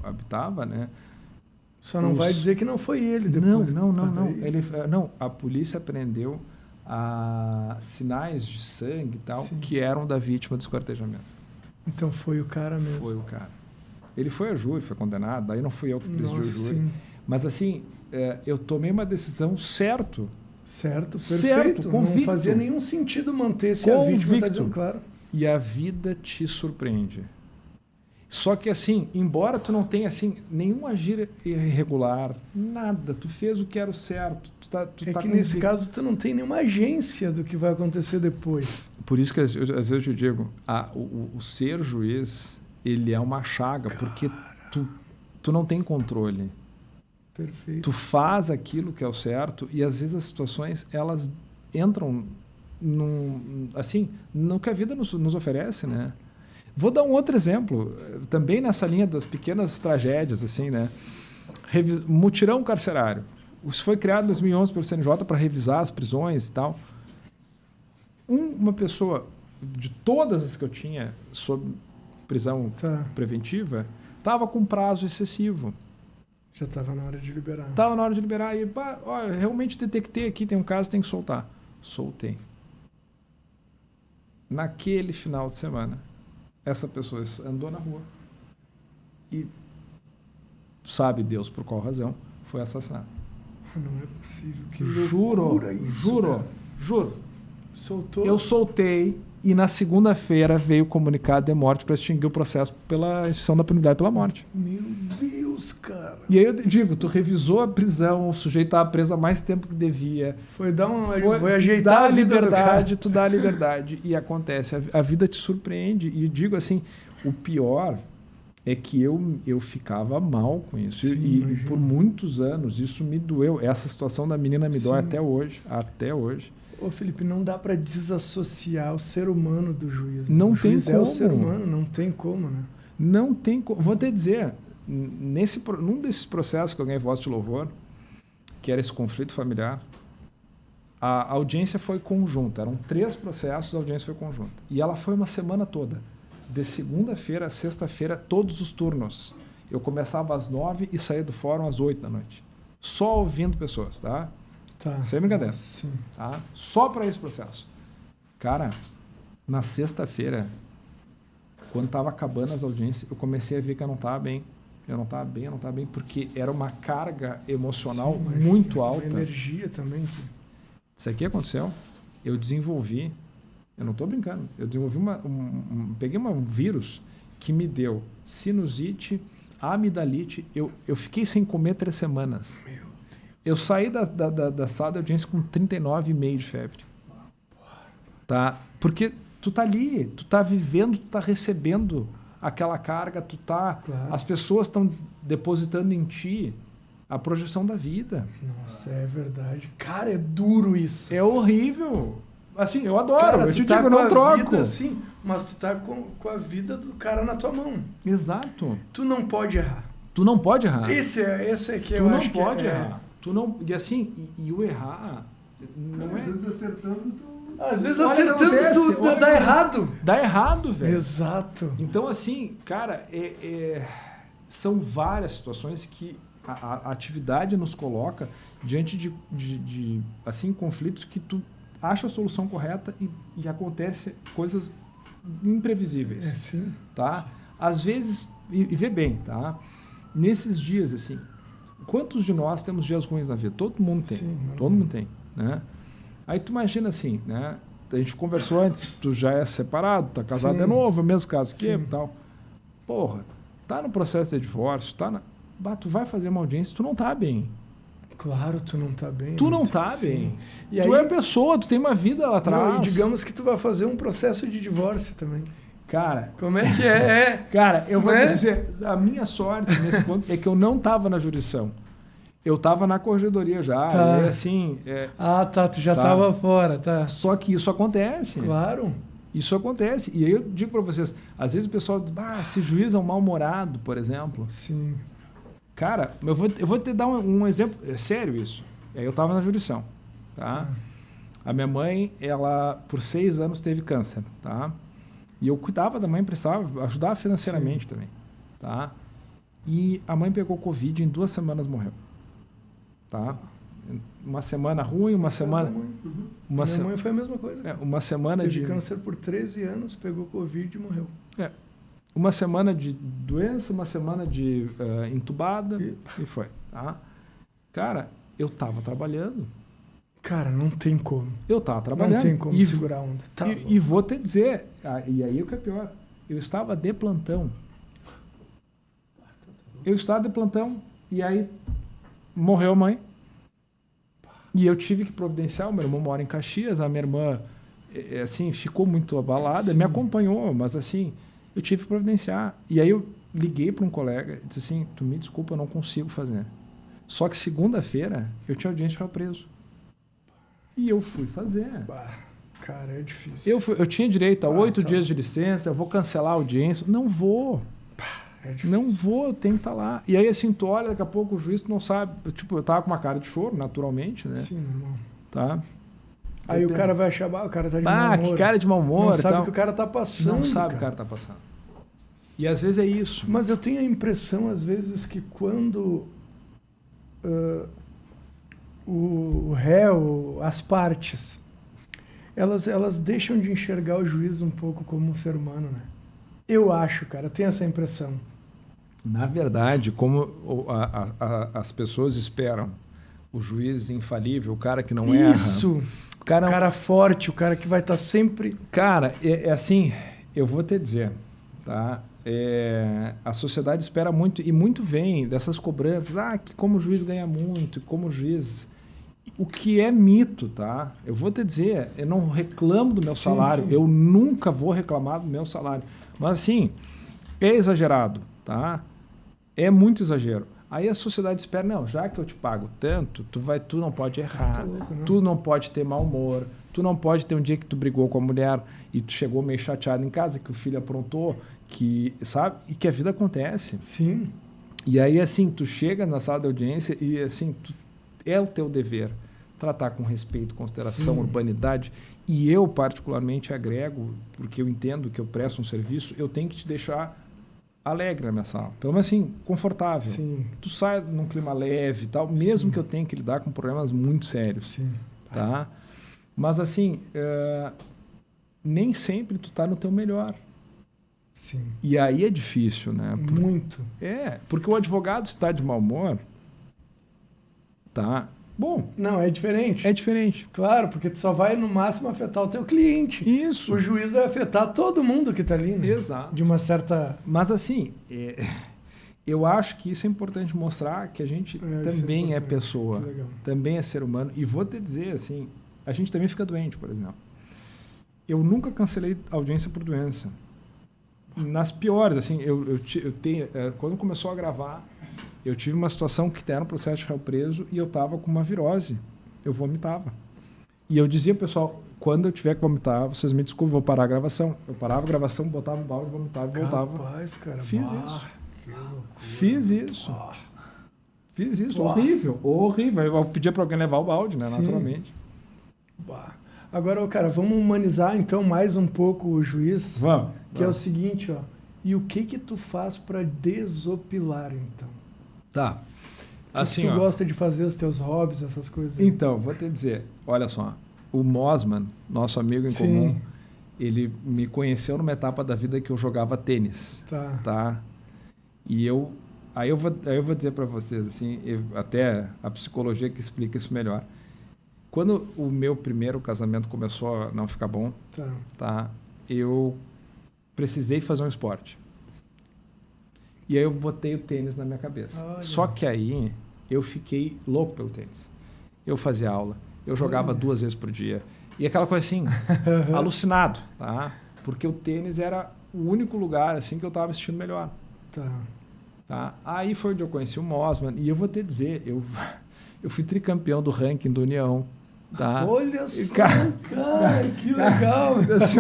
habitava, né? Só não vai dizer que não foi ele depois. Não. Aí- Não, a polícia apreendeu sinais de sangue e tal, Sim. que eram da vítima do esquartejamento. Então foi o cara mesmo. Foi o cara. Ele foi a júri, foi condenado, daí não fui eu que presidi o Nossa, júri. sim. Mas assim, eu tomei uma decisão certo. Certo, Certo, perfeito. convicto. Não fazia nenhum sentido manter-se a vítima, tá Convicto. dizendo, claro. E a vida te surpreende. Só que assim, embora tu não tenha assim nenhum agir irregular, nada, tu fez o que era o certo. Tu tá É que nesse caso tu não tem nenhuma agência do que vai acontecer depois. Por isso que às vezes eu te digo, o ser juiz, ele é uma chaga, porque tu não tem controle. Perfeito. Tu faz aquilo que é o certo e às vezes as situações elas entram assim, no que a vida nos oferece, né? Vou dar um outro exemplo, também nessa linha das pequenas tragédias, assim, né? Mutirão carcerário. Isso foi criado em 2011 pelo CNJ para revisar as prisões e tal. Uma pessoa, de todas as que eu tinha sob prisão Tá. preventiva, estava com prazo excessivo. Já estava na hora de liberar. Estava na hora de liberar e, olha, realmente detectei aqui, tem um caso, tem que soltar. Soltei. Naquele final de semana, essa pessoa andou na rua e, sabe Deus por qual razão, foi assassinada. Não é possível. Que Juro, loucura isso, cara. juro. Soltou. Eu soltei e na segunda-feira veio o comunicado de morte para extinguir o processo pela extinção da punidade pela morte. Meu Deus, cara. E aí eu digo, tu revisou a prisão, o sujeito estava preso há mais tempo que devia. Foi dar Foi ajeitar dá a vida do liberdade, cara. tu dá a liberdade. E acontece, a vida te surpreende. E digo assim, o pior é que eu ficava mal com isso. Sim, E imagino. por muitos anos isso me doeu. Essa situação da menina me dói Sim. até hoje. Até hoje. Ô, Felipe, não dá para desassociar o ser humano do juiz. Né? Não o tem juiz é como. o ser humano, não tem como, né? Não tem como. Vou te dizer, num desses processos que eu ganhei voz de louvor, que era esse conflito familiar, a audiência foi conjunta. Eram 3 processos, a audiência foi conjunta. E ela foi uma semana toda. De segunda-feira a sexta-feira, todos os turnos. Eu começava às 9 e saía do fórum às 8 da noite. Só ouvindo pessoas, tá? Tá. Sem brincadeira. Sim. Tá? Só para esse processo. Cara, na sexta-feira, quando estava acabando as audiências, eu comecei a ver que eu não estava bem. Eu não estava bem, porque era uma carga emocional Sim, imagina. muito Uma alta. energia também. Isso aqui aconteceu. Eu desenvolvi, eu não estou brincando, eu desenvolvi peguei um vírus que me deu sinusite, amidalite. Eu fiquei sem comer 3 semanas. Eu saí da sala de audiência com 39,5 de febre. Tá? Porque tu tá ali, tu tá vivendo, tu tá recebendo aquela carga, tu tá... Claro. As pessoas estão depositando em ti a projeção da vida. Nossa, é verdade. Cara, é duro isso. É horrível. Assim, eu adoro, Cara, eu tu te tá digo, eu com não a troco. vida, sim, mas tu tá com a vida do cara na tua mão. Exato. Tu não pode errar. Tu não pode errar. Esse é que Tu eu não acho que pode é. errar. Tu não... E assim, e o errar não Às é... vezes acertando, tu... Às vezes Olha o que acertando acontece, tudo olha o dá que- errado. Dá errado, velho. Exato. Então, assim, cara, são várias situações que a atividade nos coloca diante de assim, conflitos que tu acha a solução correta e acontece coisas imprevisíveis, Sim. tá? Às vezes, e vê bem, tá? Nesses dias, assim, quantos de nós temos dias ruins na vida? Todo mundo tem. Sim, Todo mundo tem, né? Aí tu imagina assim, né? A gente conversou antes, tu já é separado, tá casado Sim. de novo, é o mesmo caso que eu Sim. e tal. Porra, tá no processo de divórcio, tu vai fazer uma audiência, tu não tá bem. Claro, tu não tá bem. Tu não né? tá Sim. bem. E tu aí, é pessoa, tu tem uma vida lá atrás. não, e digamos que tu vai fazer um processo de divórcio também. Cara, Como é que é? cara, eu vou Né? te dizer, a minha sorte nesse ponto é que eu não estava na jurisdição. Eu estava na corregedoria já. Tá. E assim, Ah, tá, tu já Tá. tava fora, tá. só que isso acontece. Claro. Isso acontece. E aí eu digo para vocês, às vezes o pessoal diz, esse juiz é um mal-humorado, por exemplo. Sim. Cara, eu vou te dar um exemplo, é sério isso. Eu estava na jurisdição, tá? A minha mãe, ela por 6 anos teve câncer, tá? E eu cuidava da mãe, precisava ajudar financeiramente também, tá? E a mãe pegou Covid, em 2 semanas morreu, tá? Uma semana ruim, uma semana... Minha mãe foi a mesma coisa. uma semana Teve de... câncer por 13 anos, pegou Covid e morreu. Uma semana de doença, uma semana de entubada e foi, tá? Cara, eu estava trabalhando. Cara, não tem como. Eu estava trabalhando. Não tem como e, segurar a onda. Tá e vou te dizer, e aí o que é pior, eu estava de plantão. Eu estava de plantão e aí morreu a mãe. E eu tive que providenciar, o meu irmão mora em Caxias, a minha irmã, assim, ficou muito abalada, Sim. me acompanhou, mas assim, eu tive que providenciar. E aí eu liguei para um colega e disse assim, tu me desculpa, eu não consigo fazer. Só que segunda-feira eu tinha audiência de réu preso. E eu fui fazer. Bah, cara, é difícil. Eu tinha direito a 8 tá. dias de licença, eu vou cancelar a audiência. Não vou. É difícil. Não vou, eu tenho que estar lá. E aí, assim, tu olha, daqui a pouco o juiz tu não sabe. Tipo, eu tava com uma cara de choro, naturalmente, né? Sim, normal. Tá? Aí o cara vai achar, o cara tá de mau humor. Que cara de mau humor. Não e sabe tal. o que o cara tá passando. Não sabe o que o cara tá passando. E às vezes é isso. Mas eu tenho a impressão, às vezes, que quando o réu, as partes, elas deixam de enxergar o juiz um pouco como um ser humano, né? Eu acho, cara, eu tenho essa impressão. Na verdade, como as pessoas esperam o juiz infalível, o cara que não erra. Isso! O cara forte, o cara que vai estar sempre... Cara, é assim, eu vou te dizer, tá? A sociedade espera muito, e muito vem dessas cobranças, que como o juiz ganha muito, como o juiz... O que é mito, tá? Eu vou te dizer, eu não reclamo do meu salário, sim. eu nunca vou reclamar do meu salário. Mas assim, é exagerado, tá? É muito exagero. Aí a sociedade espera, não, já que eu te pago tanto, tu não pode errar, Tá louco, né? tu não pode ter mau humor, tu não pode ter um dia que tu brigou com a mulher e tu chegou meio chateado em casa, que o filho aprontou, que, sabe? E que a vida acontece. Sim. E aí, assim, tu chega na sala de audiência e, assim, é o teu dever tratar com respeito, consideração, Sim. urbanidade. E eu, particularmente, agrego, porque eu entendo que eu presto um serviço, eu tenho que te deixar alegre na minha sala. Pelo menos, assim, confortável. Sim. Tu sai num clima leve e tal, mesmo que eu tenha que lidar com problemas muito sérios. Sim. Tá? Mas, assim, nem sempre tu tá no teu melhor. Sim. E aí é difícil, né? Muito. Porque o advogado está de mau humor, tá? Bom, Não, é diferente. é diferente. Claro, porque tu só vai no máximo afetar o teu cliente. Isso. O juiz vai afetar todo mundo que tá ali, né? Exato. De uma certa... Mas assim, eu acho que isso é importante mostrar que a gente isso é também é importante. pessoa, Que legal. também é ser humano. E vou te dizer, assim, a gente também fica doente, por exemplo. Eu nunca cancelei audiência por doença. Nas piores, assim, eu tenho... Quando começou a gravar, eu tive uma situação que era um processo de réu preso e eu estava com uma virose. Eu vomitava. E eu dizia, pessoal, quando eu tiver que vomitar, vocês me desculpem, vou parar a gravação. Eu parava a gravação, botava o balde, vomitava e voltava. Capaz, cara. Fiz Bah, isso. Que loucura. Fiz isso. Fiz isso. Bah. Horrível. Horrível. Eu pedia para alguém levar o balde, né? Sim. Naturalmente. Bah. Agora, cara, vamos humanizar então mais um pouco o juiz. Vamos. Que é o seguinte, ó. E o que tu faz para desopilar, então? Tá. Assim, que tu ó. gosta de fazer, os teus hobbies, essas coisas? Então, vou te dizer, olha só, o Mosman, nosso amigo em Sim. comum, ele me conheceu numa etapa da vida que eu jogava tênis, Tá. tá? E aí eu vou dizer para vocês, assim, até a psicologia que explica isso melhor. Quando o meu primeiro casamento começou a não ficar bom, Tá. tá? Eu precisei fazer um esporte. E aí eu botei o tênis na minha cabeça. Olha. Só que aí eu fiquei louco pelo tênis. Eu fazia aula, eu jogava 2 vezes por dia. E aquela coisa assim, alucinado, tá? Porque o tênis era o único lugar assim que eu estava me sentindo melhor. Tá? Aí foi onde eu conheci o Mosman. E eu vou te dizer, eu fui tricampeão do ranking do União. Tá? Olha só, cara, que legal. Assim,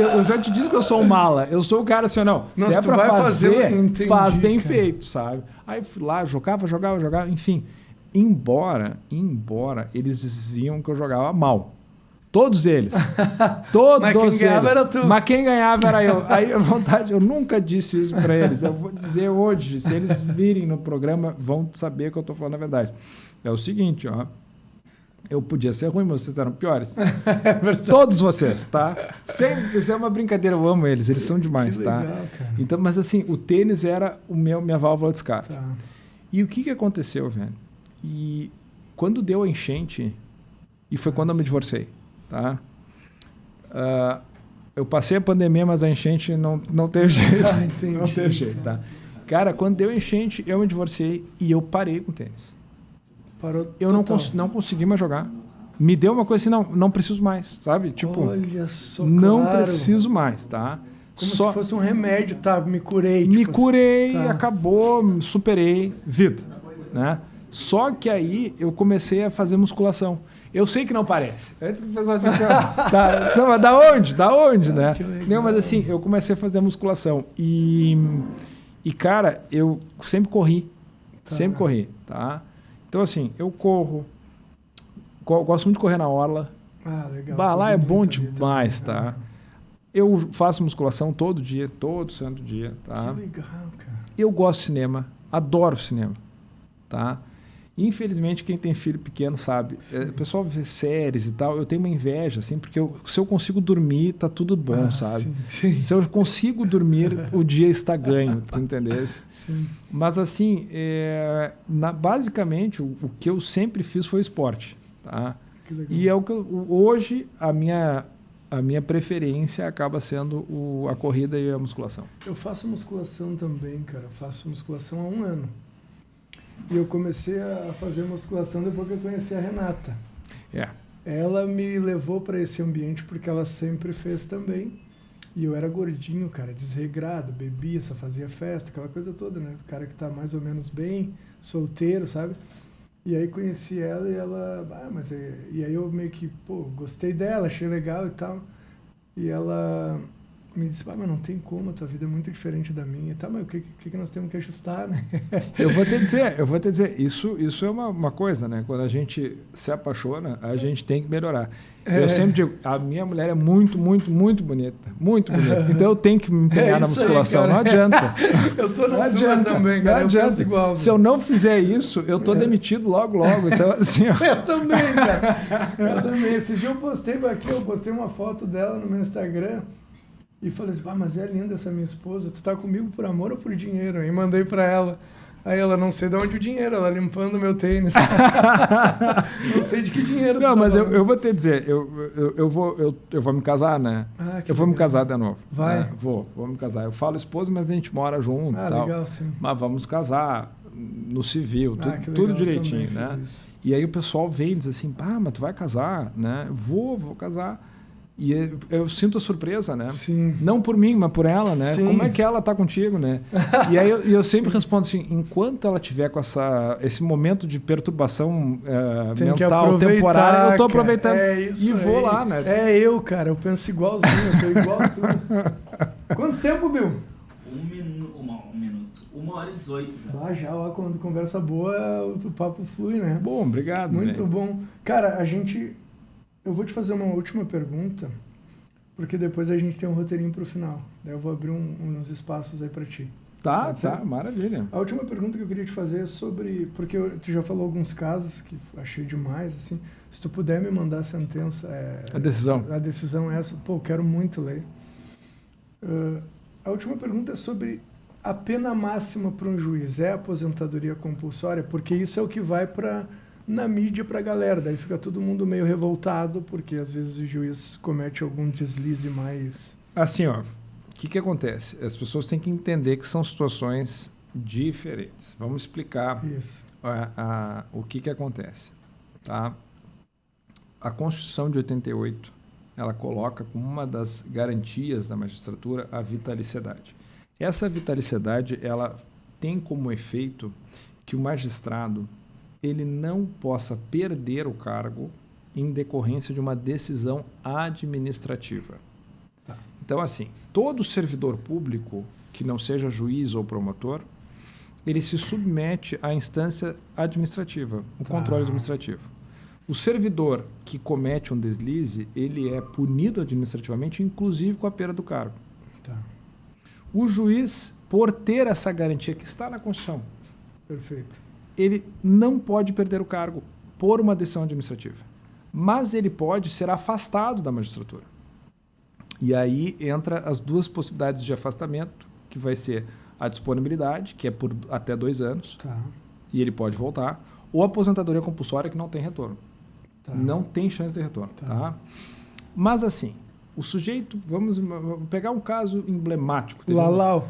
eu já te disse que eu sou um mala. Eu sou o cara assim, não. Nossa, se é pra fazer, entendi, faz bem cara. feito, sabe? Aí fui lá, jogava, enfim. Embora eles diziam que eu jogava mal. Todos eles. Todos Mas quem ganhava eles. era tu. Mas quem ganhava era eu. Aí, à vontade, eu nunca disse isso para eles. Eu vou dizer hoje. Se eles virem no programa, vão saber que eu estou falando a verdade. É o seguinte, ó. Eu podia ser ruim, mas vocês eram piores. Todos vocês, tá? Isso é uma brincadeira, eu amo eles são demais, que tá? legal, cara. Então, mas assim, o tênis era minha válvula de escape. Tá. E o que aconteceu, velho? E quando deu a enchente, e foi quando eu me divorciei, tá? Eu passei a pandemia, mas a enchente não teve jeito. Entendi. Não teve jeito, tá? Cara, quando deu a enchente, eu me divorciei e eu parei com o tênis. Parou Eu não consegui mais jogar. Me deu uma coisa assim, não preciso mais, sabe? Tipo, olha só, não claro. preciso mais, tá? Como se fosse um remédio, tá? Me curei. Me tipo curei, assim. Tá. acabou, superei, vida, né? Só que aí eu comecei a fazer musculação. Eu sei que não parece. Antes que o pessoal disse, tá, não, mas da onde, né? Não, mas assim, eu comecei a fazer musculação e cara, eu sempre corri, tá? Então assim, eu corro, gosto muito de correr na orla. Ah, legal. Bah, lá é bom Muito ali demais, também, tá? Eu faço musculação todo dia, todo santo dia, tá? Que legal, cara. Eu gosto de cinema, adoro cinema, tá? Infelizmente, quem tem filho pequeno sabe. O pessoal vê séries e tal, eu tenho uma inveja, assim, porque se eu consigo dormir, tá tudo bom, sabe? Sim. Se eu consigo dormir, o dia está ganho, tu entendesse? Sim. Mas, assim, basicamente, o que eu sempre fiz foi esporte, tá? Que legal. E é o que hoje a minha preferência acaba sendo a corrida e a musculação. Eu faço musculação também, cara. Faço musculação há 1 ano. E eu comecei a fazer musculação depois que eu conheci a Renata. Ela me levou para esse ambiente porque ela sempre fez também. E eu era gordinho, cara, desregrado, bebia, só fazia festa, aquela coisa toda, né? O cara que tá mais ou menos bem, solteiro, sabe? E aí conheci ela e ela... E aí eu meio que, gostei dela, achei legal e tal. E ela me disse, mas não tem como, a tua vida é muito diferente da minha. Tá, mas o que nós temos que ajustar, né? Eu vou te dizer, isso é uma coisa, né? Quando a gente se apaixona, a gente tem que melhorar. Eu sempre digo, a minha mulher é muito, muito, muito bonita. Muito bonita. Então eu tenho que me empenhar na musculação. Aí, não adianta. Eu tô na tua também, cara. Não adianta. Igual, se eu não fizer isso, eu tô demitido logo. Então, assim... Eu também, cara. Eu também. Esse dia eu postei uma foto dela no meu Instagram. E falei assim, mas é linda essa minha esposa, tu tá comigo por amor ou por dinheiro? Aí mandei pra ela. Aí ela, não sei de onde o dinheiro, ela limpando meu tênis. Não sei de que dinheiro. Não, mas eu vou te dizer, eu vou me casar, né? Eu vou me casar de novo. Vai? Né? Vou me casar. Eu falo esposa, mas a gente mora junto e tal. Legal, sim. Mas vamos casar no civil, tudo direitinho, né? Isso. E aí o pessoal vem e diz assim, mas tu vai casar, né? Vou casar. E eu sinto a surpresa, né? Sim. Não por mim, mas por ela, né? Sim. Como é que ela tá contigo, né? E aí eu sempre respondo assim, enquanto ela tiver com esse momento de perturbação mental, temporária, eu tô aproveitando e vou lá, né? Cara, eu penso igualzinho, eu tô igual a tu. Quanto tempo, Bill? 1 minuto. 1h18. Já, ó, quando conversa boa, o papo flui, né? Bom, obrigado. Muito bom. Cara, eu vou te fazer uma última pergunta, porque depois a gente tem um roteirinho pro final. Daí eu vou abrir uns espaços aí para ti. Tá, maravilha. A última pergunta que eu queria te fazer é sobre... Porque tu já falou alguns casos que achei demais, assim. Se tu puder me mandar a sentença... A decisão. A decisão é essa. Quero muito ler. A última pergunta é sobre a pena máxima para um juiz. É a aposentadoria compulsória? Porque isso é o que vai na mídia pra galera, daí fica todo mundo meio revoltado, porque às vezes o juiz comete algum deslize mais... Assim, ó, o que acontece? As pessoas têm que entender que são situações diferentes. Vamos explicar Isso. O que acontece. Tá? A Constituição de 88, ela coloca como uma das garantias da magistratura a vitaliciedade. Essa vitaliciedade, ela tem como efeito que o magistrado ele não possa perder o cargo em decorrência de uma decisão administrativa. Tá. Então, assim, todo servidor público que não seja juiz ou promotor, ele se submete à instância administrativa, o controle administrativo. O servidor que comete um deslize, ele é punido administrativamente, inclusive com a perda do cargo. Tá. O juiz, por ter essa garantia que está na Constituição, Perfeito. ele não pode perder o cargo por uma decisão administrativa. Mas ele pode ser afastado da magistratura. E aí entra as duas possibilidades de afastamento, que vai ser a disponibilidade, que é por até 2 anos, Tá. e ele pode voltar, ou a aposentadoria compulsória, que não tem retorno. Tá. Não tem chance de retorno. Tá. Tá? Mas assim, o sujeito, vamos pegar um caso emblemático. Teve um- Lalau.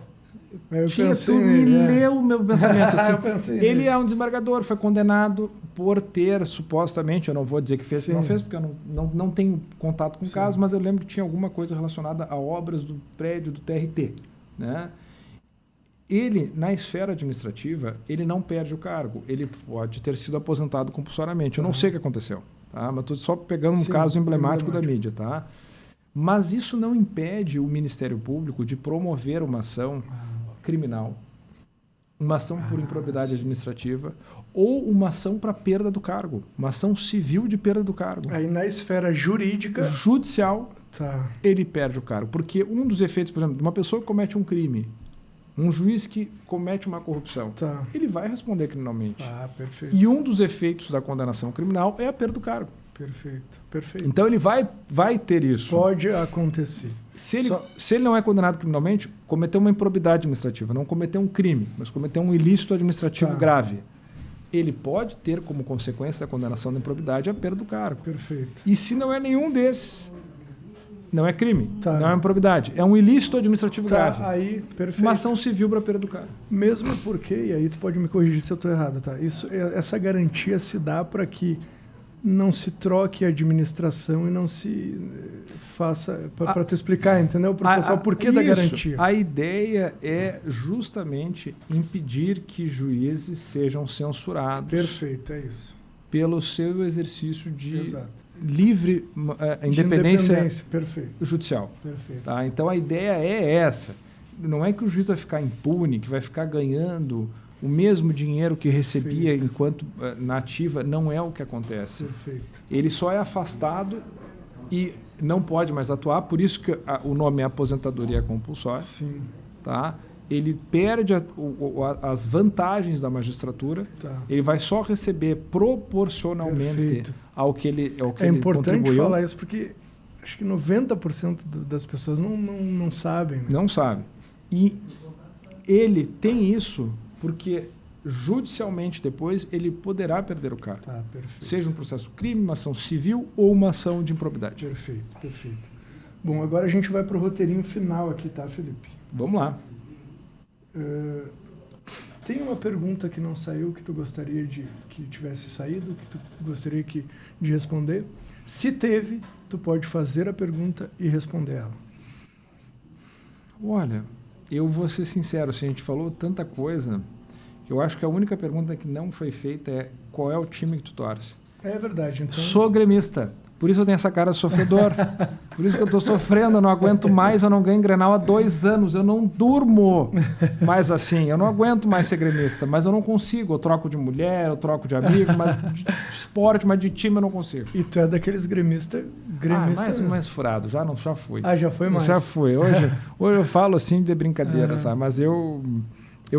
Eu Tia, pensei tu me nele, leu o meu pensamento. Assim. Eu pensei Ele nele. é um desembargador, foi condenado por ter, supostamente, eu não vou dizer que fez, que não Sim. fez, porque eu não tenho contato com o Sim. caso, mas eu lembro que tinha alguma coisa relacionada a obras do prédio do TRT. Né? Ele, na esfera administrativa, ele não perde o cargo. Ele pode ter sido aposentado compulsoriamente. Eu não sei o que aconteceu. Tá? Mas estou só pegando um Sim, caso emblemático da emblemático. mídia. Tá? Mas isso não impede o Ministério Público de promover uma ação criminal, uma ação por improbidade administrativa ou uma ação para perda do cargo, uma ação civil de perda do cargo. Aí na esfera jurídica. Judicial, Tá. ele perde o cargo. Porque um dos efeitos, por exemplo, de uma pessoa que comete um crime, um juiz que comete uma corrupção, Tá. ele vai responder criminalmente. Ah, perfeito. E um dos efeitos da condenação criminal é a perda do cargo. Perfeito. Perfeito. Então ele vai ter isso. Pode acontecer. Se ele, Só- se ele não é condenado criminalmente, cometeu uma improbidade administrativa, não cometeu um crime, mas cometeu um ilícito administrativo Tá. grave, ele pode ter como consequência da condenação da improbidade a perda do cargo. Perfeito. E se não é nenhum desses, não é crime, Tá. não é improbidade, é um ilícito administrativo Tá, grave. aí, perfeito. Uma ação civil para perda do cargo. Mesmo porque, e aí tu pode me corrigir se eu estou errado, tá? Essa garantia se dá para que não se troque a administração e não se faça... Para tu explicar, entendeu? Para o pessoal, por que da Isso. garantia? A ideia é justamente impedir que juízes sejam censurados Perfeito, é isso. pelo seu exercício de Exato. livre De independência Perfeito, judicial. perfeito. Tá? Então a ideia é essa. Não é que o juiz vai ficar impune, que vai ficar ganhando o mesmo dinheiro que recebia Perfeito. enquanto na ativa. Não é o que acontece. Perfeito. Ele só é afastado e não pode mais atuar, por isso que o nome é aposentadoria compulsória. Sim, Tá? Ele perde as vantagens da magistratura, tá. ele vai só receber proporcionalmente Perfeito. ao que ele É ele importante contribuiu. falar isso porque acho que 90% das pessoas não sabem. Né? Não sabe. E ele tem isso porque judicialmente depois ele poderá perder o cargo. Tá, perfeito. Seja um processo crime, uma ação civil ou uma ação de improbidade. Perfeito, perfeito. Bom, agora a gente vai para o roteirinho final aqui, tá, Felipe? Vamos lá. Tem uma pergunta que não saiu que tu gostaria de que tivesse saído, que tu gostaria de responder? Se teve, tu pode fazer a pergunta e responder ela. Olha, eu vou ser sincero, assim, a gente falou tanta coisa que eu acho que a única pergunta que não foi feita é qual é o time que tu torce. É verdade, então. Sou gremista, por isso eu tenho essa cara de sofredor. Por isso que eu estou sofrendo, eu não aguento mais, eu não ganho Grenal há 2 anos, eu não durmo mais assim, eu não aguento mais ser gremista, mas eu não consigo, eu troco de mulher, eu troco de amigo, mas de esporte, mas de time eu não consigo. E tu é daqueles gremistas. Mais furado, já fui. Ah, já foi mais. Já fui. Hoje eu falo assim de brincadeira, sabe? Mas eu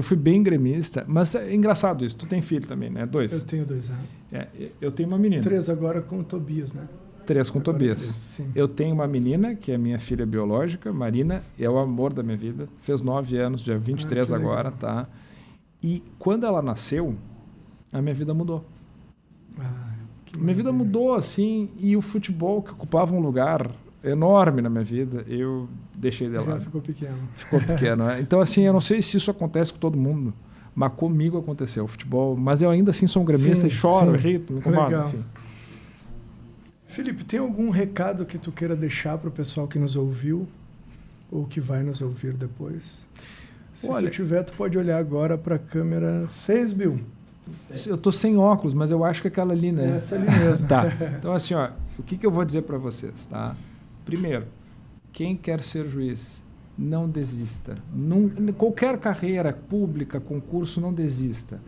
fui bem gremista. Mas é engraçado isso. Tu tem filho também, né? 2. Eu tenho 2 anos. Eu tenho uma menina. 3 agora com o Tobias, né? 3 com Agora Tobias. 3, sim. Eu tenho uma menina, que é minha filha biológica, Marina, é o amor da minha vida. Fez 9 anos, dia 23 que legal. agora, tá? E quando ela nasceu, a minha vida mudou. Que Minha vida maravilha. mudou, assim, e o futebol, que ocupava um lugar enorme na minha vida, eu deixei de Já lado. ficou pequeno. Ficou pequeno, né? Então, assim, eu não sei se isso acontece com todo mundo, mas comigo aconteceu o futebol. Mas eu ainda assim sou um gremista Sim, e choro, sim. irrito, me incomodo, Legal. enfim. Felipe, tem algum recado que tu queira deixar para o pessoal que nos ouviu ou que vai nos ouvir depois? Se Olha, tu tiver, tu pode olhar agora para a câmera 6, Bill. eu tô sem óculos, mas eu acho que é aquela ali, né? Essa ali mesmo. Tá. Então, assim, ó, o que eu vou dizer para vocês, tá? Primeiro, quem quer ser juiz, não desista. Qualquer carreira pública, concurso, não desista.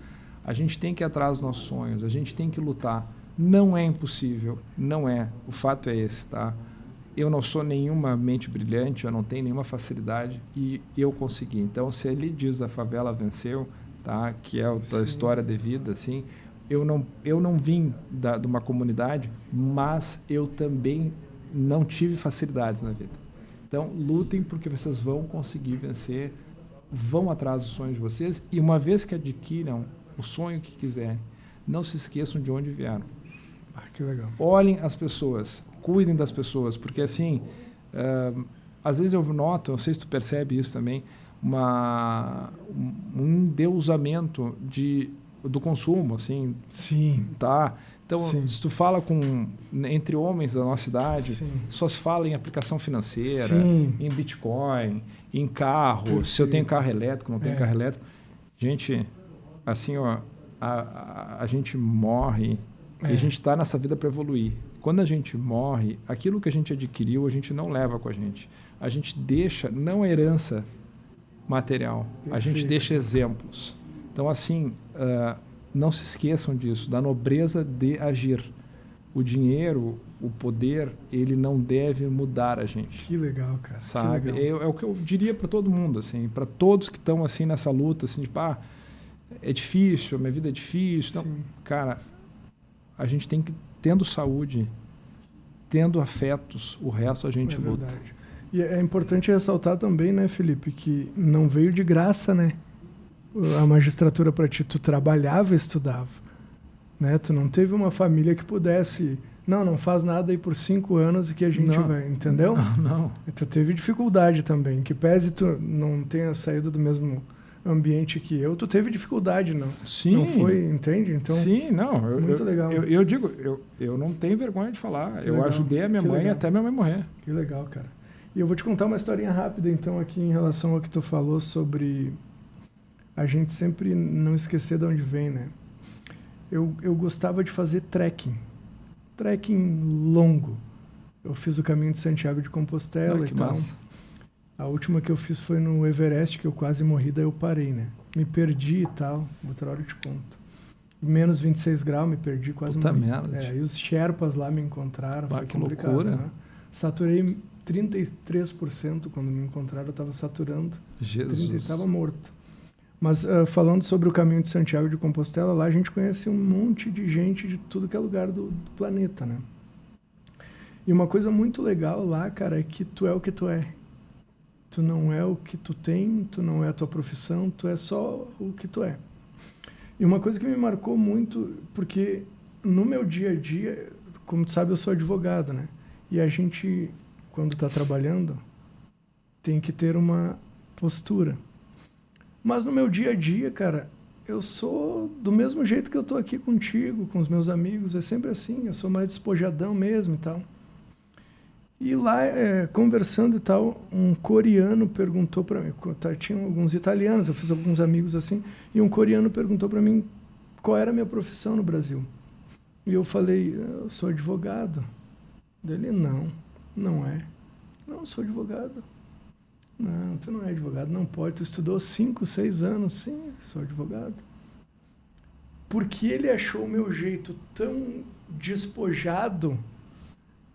A gente tem que ir atrás dos nossos sonhos, a gente tem que lutar. Não é impossível, não é. O fato é esse, tá? Eu não sou nenhuma mente brilhante, eu não tenho nenhuma facilidade e eu consegui. Então, se ele diz a favela venceu, tá? Que é a história de vida, assim, eu não vim de uma comunidade, mas eu também não tive facilidades na vida. Então, lutem porque vocês vão conseguir vencer, vão atrás dos sonhos de vocês e uma vez que adquiram o sonho que quiserem, não se esqueçam de onde vieram. Ah, que legal. Olhem as pessoas, cuidem das pessoas, porque assim, às vezes eu noto, não sei se tu percebe isso também, um endeusamento do consumo, assim. Sim. Tá? Então, Sim. se tu fala entre homens da nossa idade, Sim. só se fala em aplicação financeira, Sim. em Bitcoin, em carro, Perfeito. se eu tenho carro elétrico, não tenho carro elétrico. Gente, assim, ó, a gente morre e a gente está nessa vida para evoluir. Quando a gente morre, aquilo que a gente adquiriu, a gente não leva com a gente. A gente deixa, não herança material, a gente deixa exemplos. Então, assim, não se esqueçam disso, da nobreza de agir. O dinheiro, o poder, ele não deve mudar a gente. Que legal, cara. Sabe? Que legal. É o que eu diria para todo mundo, assim, para todos que estão assim nessa luta, assim, de é difícil, minha vida é difícil. Não, cara, a gente tem que, tendo saúde, tendo afetos, o resto a gente luta. Verdade. E é importante ressaltar também, né, Felipe, que não veio de graça, né? A magistratura para ti, tu trabalhava e estudava, né? Tu não teve uma família que pudesse, não faz nada aí por 5 anos e que a gente vai, entendeu? Não. Tu teve dificuldade também, que pese tu não tenha saído do mesmo ambiente que eu, tu teve dificuldade, não? Sim. Não foi, entende? Então, sim, não. muito legal. Eu digo, eu não tenho vergonha de falar. Que eu legal. ajudei a minha Que mãe legal. até minha mãe morrer. Que legal, cara. E eu vou te contar uma historinha rápida, então, aqui em relação ao que tu falou sobre a gente sempre não esquecer de onde vem, né? Eu gostava de fazer trekking longo. Eu fiz o caminho de Santiago de Compostela e que tal. massa. A última que eu fiz foi no Everest, que eu quase morri, daí eu parei, né? Me perdi e tal, outra hora eu te conto. Menos 26 graus, me perdi, quase Puta morri. merda. E os Sherpas lá me encontraram, foi Que complicado, loucura. né? Saturei 33% quando me encontraram, eu estava saturando. Jesus. Estava morto. Mas falando sobre o caminho de Santiago de Compostela, lá a gente conhece um monte de gente de tudo que é lugar do planeta, né? E uma coisa muito legal lá, cara, é que tu é o que tu é. Tu não é o que tu tem, tu não é a tua profissão, tu é só o que tu é. E uma coisa que me marcou muito, porque no meu dia a dia, como tu sabe, eu sou advogado, né? E a gente, quando está trabalhando, tem que ter uma postura. Mas no meu dia a dia, cara, eu sou do mesmo jeito que eu tô aqui contigo, com os meus amigos, é sempre assim, eu sou mais despojadão mesmo e tal. E lá, conversando e tal, um coreano perguntou para mim, tinha alguns italianos, eu fiz alguns amigos assim, e um coreano perguntou para mim qual era a minha profissão no Brasil. E eu falei, eu sou advogado. Ele, não é. Não, eu sou advogado. Não, tu não é advogado, não pode. Tu estudou 5, 6 anos. Sim, sou advogado. Porque ele achou o meu jeito tão despojado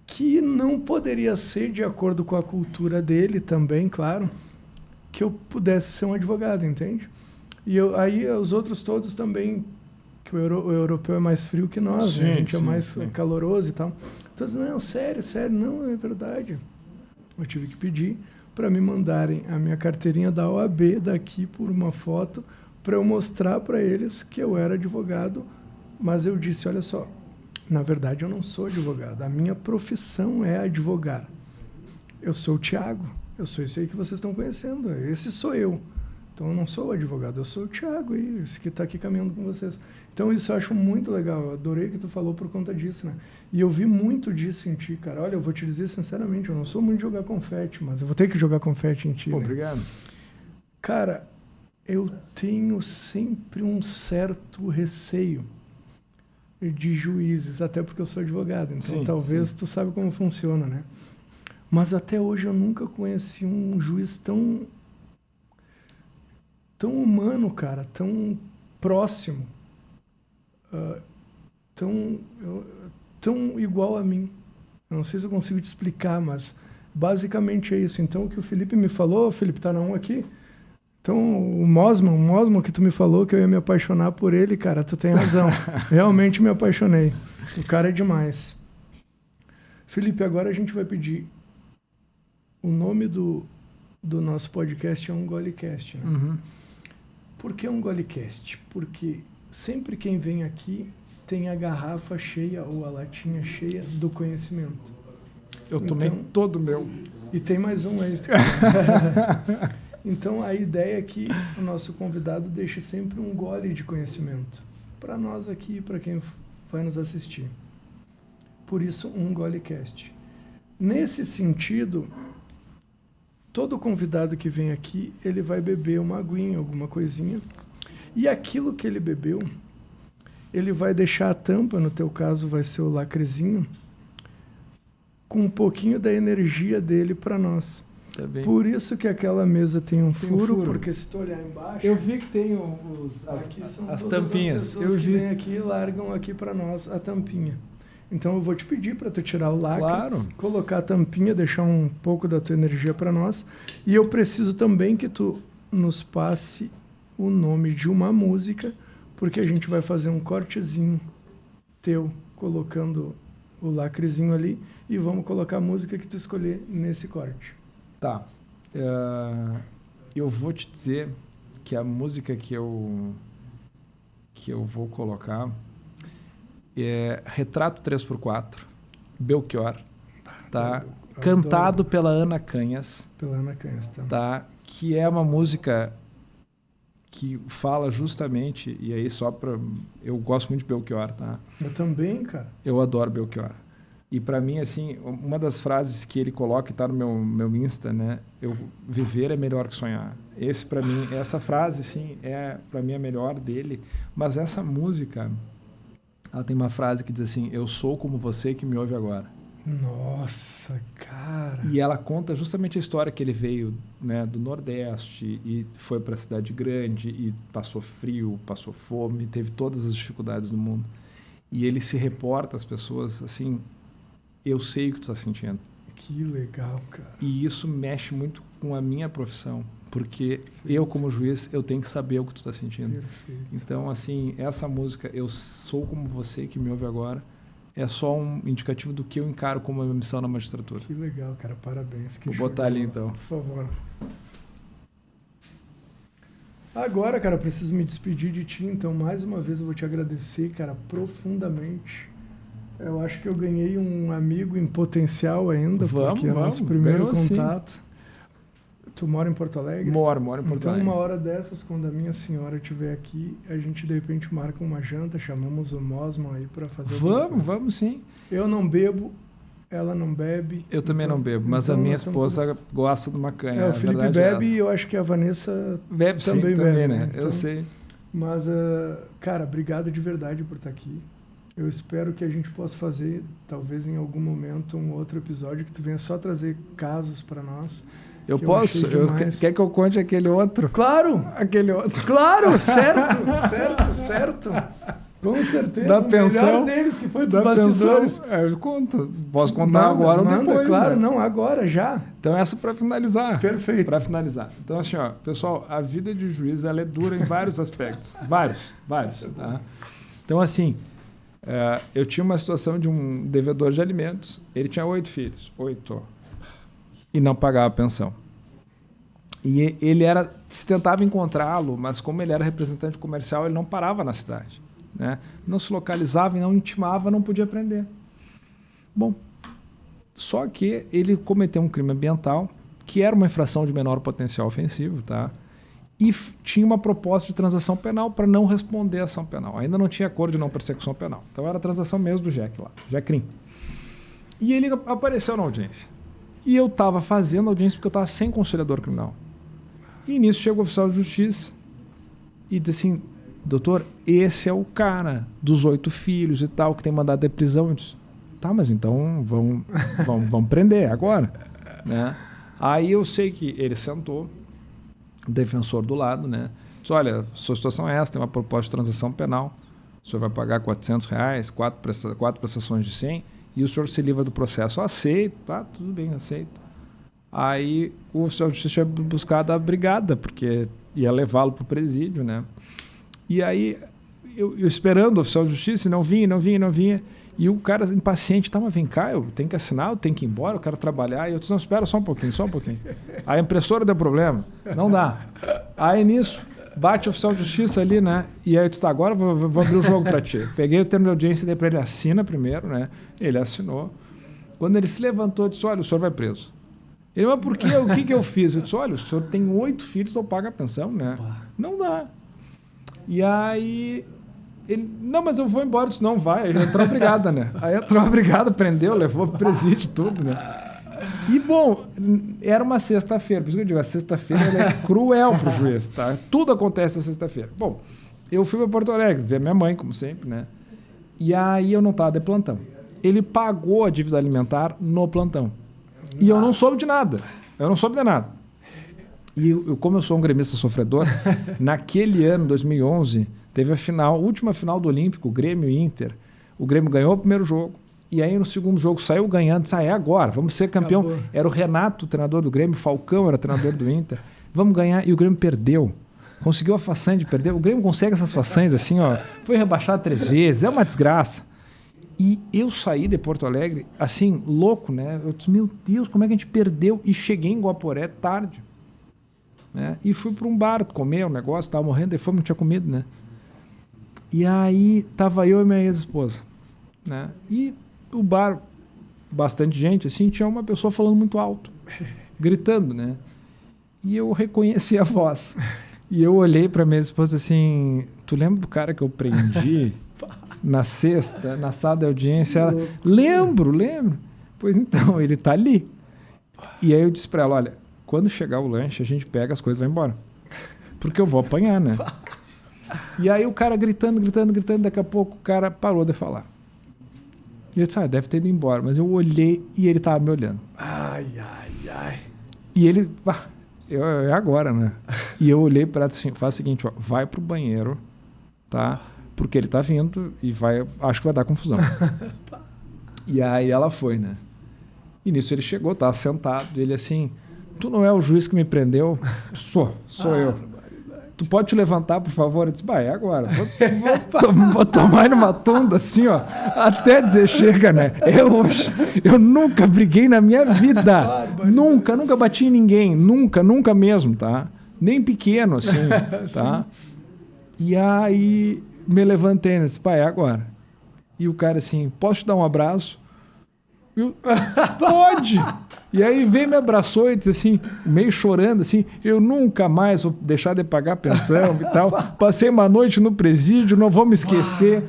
que não poderia ser, de acordo com a cultura dele também, claro, que eu pudesse ser um advogado, entende? E aí os outros todos também, que o europeu é mais frio que nós, né? A gente é mais caloroso e tal. Todos, não, sério, não, é verdade. Eu tive que pedir para me mandarem a minha carteirinha da OAB daqui por uma foto para eu mostrar para eles que eu era advogado, mas eu disse, olha só, na verdade eu não sou advogado, a minha profissão é advogar. Eu sou o Thiago, eu sou isso aí que vocês estão conhecendo, esse sou eu. Então eu não sou o advogado, eu sou o Thiago, esse que está aqui caminhando com vocês. Então isso eu acho muito legal, eu adorei que tu falou por conta disso, né? E eu vi muito disso em ti, cara. Olha, eu vou te dizer sinceramente, eu não sou muito de jogar confete, mas eu vou ter que jogar confete em ti, Pô, né? obrigado. Cara, eu tenho sempre um certo receio de juízes, até porque eu sou advogado, então Sim, talvez sim. tu sabe como funciona, né? Mas até hoje eu nunca conheci um juiz tão humano, cara, tão próximo, tão igual a mim. Eu não sei se eu consigo te explicar, mas basicamente é isso. Então o que o Felipe me falou, Felipe tá na 1 aqui. Então o Mosman que tu me falou que eu ia me apaixonar por ele, cara, tu tem razão. Realmente me apaixonei. O cara é demais. Felipe, agora a gente vai pedir o nome do nosso podcast é um Golecast, né? Uhum. Por que um Golecast? Porque sempre quem vem aqui tem a garrafa cheia ou a latinha cheia do conhecimento. Eu tomei Então- todo o meu. E tem mais um extra. Então a ideia é que o nosso convidado deixe sempre um gole de conhecimento. Para nós aqui e para quem vai nos assistir. Por isso, um Golecast. Nesse sentido, todo convidado que vem aqui, ele vai beber uma aguinha, alguma coisinha. E aquilo que ele bebeu, ele vai deixar a tampa, no teu caso vai ser o lacrezinho, com um pouquinho da energia dele para nós. Tá bem. Por isso que aquela mesa tem um Tem um furo, furo. porque se tu olhar embaixo, Eu vi que tem aqui são as todas tampinhas. as pessoas Eu que vi. vêm aqui e largam aqui para nós a tampinha. Então eu vou te pedir para tu tirar o lacre, Claro. colocar a tampinha, deixar um pouco da tua energia para nós. E eu preciso também que tu nos passe o nome de uma música, porque a gente vai fazer um cortezinho teu, colocando o lacrezinho ali, e vamos colocar a música que tu escolher nesse corte. Tá. Eu vou te dizer que a música que eu vou colocar é Retrato 3x4, Belchior, tá? Adoro. Cantado pela Ana Canhas, Pela Ana Canhas, tá? tá? Que é uma música que fala justamente, e aí só pra... Eu gosto muito de Belchior, tá? Eu também, cara. Eu adoro Belchior. E para mim, assim, uma das frases que ele coloca, que tá no meu Insta, né? Viver é melhor que sonhar. Esse, para mim, essa frase, sim, é para mim a melhor dele. Mas essa música, ela tem uma frase que diz assim: eu sou como você que me ouve agora. Nossa, cara. E ela conta justamente a história que ele veio, né, do Nordeste e foi para a cidade grande e passou frio, passou fome, teve todas as dificuldades do mundo. E ele se reporta às pessoas assim: eu sei o que tu está sentindo. Que legal, cara. E isso mexe muito com a minha profissão, porque eu, como juiz, eu tenho que saber o que tu está sentindo. Perfeito. Então, assim, essa música, Eu Sou Como Você que me ouve agora, é só um indicativo do que eu encaro como a minha missão na magistratura. Que legal, cara. Parabéns. Que Vou show botar de ali, bola. então. Por favor. Agora, cara, eu preciso me despedir de ti. Então, mais uma vez, eu vou te agradecer, cara, profundamente. Eu acho que eu ganhei um amigo em potencial ainda, porque é o nosso primeiro ganhou sim. contato. Tu mora em Porto Alegre? Moro em Porto Então, Alegre. uma hora dessas, quando a minha senhora estiver aqui, a gente de repente marca uma janta, chamamos o Mosman aí para fazer alguma coisa. Vamos sim. Eu não bebo, ela não bebe. Eu também então- não bebo, mas a então minha nós estamos- esposa gosta de uma canha. o Felipe bebe e eu acho que a Vanessa Bebe sim, também também, bebe, né? né? Então- Eu sei. Mas, cara, obrigado de verdade por estar aqui. Eu espero que a gente possa fazer, talvez em algum momento, um outro episódio que tu venha só trazer casos para nós. Eu que eu posso? achei demais. Quer que eu conte aquele outro? Claro! Aquele outro. Claro! Certo! Com certeza. Da o pensão? melhor deles, que foi dos Da bastidores. pensão, eu conto. Posso contar agora ou manda, depois, claro, né? não, agora, já. Então, essa para finalizar. Perfeito. Para finalizar. Então, assim, ó, pessoal, a vida de juiz ela é dura em vários aspectos. Vários. Tá? Então, assim, eu tinha uma situação de um devedor de alimentos. Ele tinha 8 filhos. 8. E não pagava a pensão. E ele se tentava encontrá-lo, mas como ele era representante comercial, ele não parava na cidade, né? Não se localizava e não intimava, não podia prender. Bom, só que ele cometeu um crime ambiental, que era uma infração de menor potencial ofensivo, tá? e tinha uma proposta de transação penal para não responder a ação penal. Ainda não tinha acordo de não persecução penal. Então era a transação mesmo do Jack lá, Jackrin. E ele apareceu na audiência. E eu estava fazendo audiência porque eu estava sem conciliador criminal. E nisso chega o oficial de justiça e diz assim, doutor, esse é o cara dos 8 filhos e tal, que tem mandado de prisão. Eu disse, tá, mas então vamos prender agora. Né? Aí eu sei que ele sentou, o defensor do lado, né? Disse, olha, sua situação é essa, tem uma proposta de transação penal, o senhor vai pagar R$400, 4 prestações de 100, e o senhor se livra do processo. Eu aceito, tá, tudo bem, aceito. Aí o oficial de justiça tinha buscado a brigada, porque ia levá-lo para o presídio, né? E aí, eu esperando o oficial de justiça, não vinha. E o cara impaciente, tá, mas vem cá, eu tenho que assinar, eu tenho que ir embora, eu quero trabalhar. E eu disse, não, espera só um pouquinho. A impressora deu problema, não dá. Aí nisso, bate o oficial de justiça ali, né? E aí eu disse, tá, agora vou abrir o jogo para ti. Peguei o termo de audiência e dei para ele, assina primeiro, né? Ele assinou. Quando ele se levantou, eu disse, olha, o senhor vai preso. Ele, mas por quê? O que eu fiz? Eu disse, olha, o senhor tem 8 filhos, eu pago a pensão, né? Não dá. E aí... Ele, não, mas eu vou embora. Eu disse, não, vai. Aí entrou a brigada, né? Aí entrou a brigada, prendeu, levou pro presídio, tudo, né? E, bom, era uma sexta-feira. Por isso que eu digo, a sexta-feira ela é cruel pro juiz, tá? Tudo acontece na sexta-feira. Bom, eu fui para Porto Alegre, ver minha mãe, como sempre, né? E aí eu não estava de plantão. Ele pagou a dívida alimentar no plantão. E eu não soube de nada. E como eu sou um gremista sofredor, naquele ano, 2011, teve a última final do Olímpico, Grêmio e Inter. O Grêmio ganhou o primeiro jogo. E aí no segundo jogo saiu ganhando. Disse, é agora, vamos ser campeão. Acabou. Era o Renato, o treinador do Grêmio, Falcão era o treinador do Inter. Vamos ganhar. E o Grêmio perdeu. Conseguiu a façanha de perder. O Grêmio consegue essas façanhas assim, ó. Foi rebaixado 3 vezes. É uma desgraça. E eu saí de Porto Alegre, assim, louco, né? Eu disse, meu Deus, como é que a gente perdeu? E cheguei em Guaporé tarde. Né? E fui para um bar comer um negócio, estava morrendo de fome, não tinha comido, né? E aí tava eu e minha ex-esposa, né? E o bar, bastante gente, assim, tinha uma pessoa falando muito alto, gritando, né? E eu reconheci a voz. E eu olhei para minha esposa assim, tu lembra do cara que eu prendi na sexta, na sala de audiência? Ela, lembro. Pois então, ele tá ali. E aí eu disse para ela, olha, quando chegar o lanche, a gente pega as coisas e vai embora. Porque eu vou apanhar, né? E aí o cara gritando, daqui a pouco o cara parou de falar. E eu disse, deve ter ido embora. Mas eu olhei e ele tava me olhando. Ai. E ele, é agora, né? E eu olhei para ele assim, faz o seguinte, ó, vai pro banheiro, tá? Porque ele tá vindo e acho que vai dar confusão. E aí ela foi, né? E nisso ele chegou, tava sentado, e ele assim, tu não é o juiz que me prendeu? Sou eu. Tu pode te levantar, por favor? Eu disse, é agora. Vou tomar numa tunda assim, ó, até dizer chega, né? Eu nunca briguei na minha vida. Nunca bati em ninguém. Nunca mesmo, tá? Nem pequeno, assim, tá? E aí me levantei, né? Disse, é agora. E o cara assim, posso te dar um abraço? Eu, pode! E aí veio, me abraçou e disse assim, meio chorando assim, eu nunca mais vou deixar de pagar a pensão e tal. Passei uma noite no presídio, não vou me esquecer.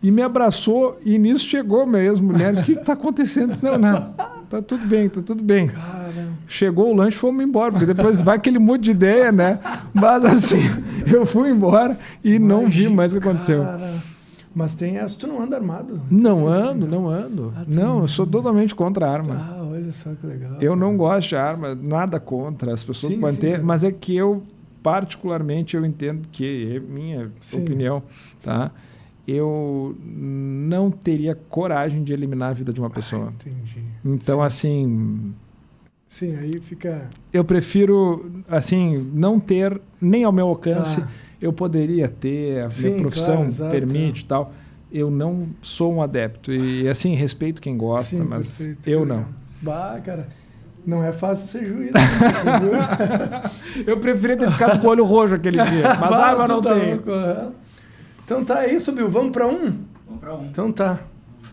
E me abraçou e nisso chegou minha ex-mulher. Disse, o que está acontecendo? Disse, não, tá tudo bem. Caramba. Chegou o lanche, fomos embora, porque depois vai aquele monte de ideia, né? Mas assim, eu fui embora e não vi mais o que aconteceu. Mas tem essa, tu não anda armado? Não ando. Não, eu sou totalmente contra a arma. Olha só que legal. Eu não gosto de arma, nada contra, as pessoas podem ter, mas é que eu, particularmente, eu entendo que, é minha opinião, tá? Eu não teria coragem de eliminar a vida de uma pessoa. Entendi. Então, assim... Sim, aí fica... Eu prefiro, assim, não ter nem ao meu alcance. Tá. Eu poderia ter, a minha profissão permite e tal. Eu não sou um adepto. E, assim, respeito quem gosta, mas perfeito, eu não. Cara, não é fácil ser juiz. Eu preferia ter ficado com o olho roxo aquele dia, mas arma não tenho. Então tá, é isso, Bill. Vamos para um? Vamos para um. Então tá.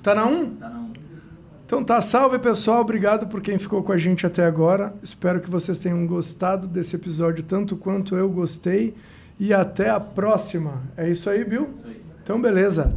Tá na 1? Tá na 1. Então tá, salve pessoal, obrigado por quem ficou com a gente até agora. Espero que vocês tenham gostado desse episódio tanto quanto eu gostei. E até a próxima. É isso aí, Bill? Isso aí. Então beleza.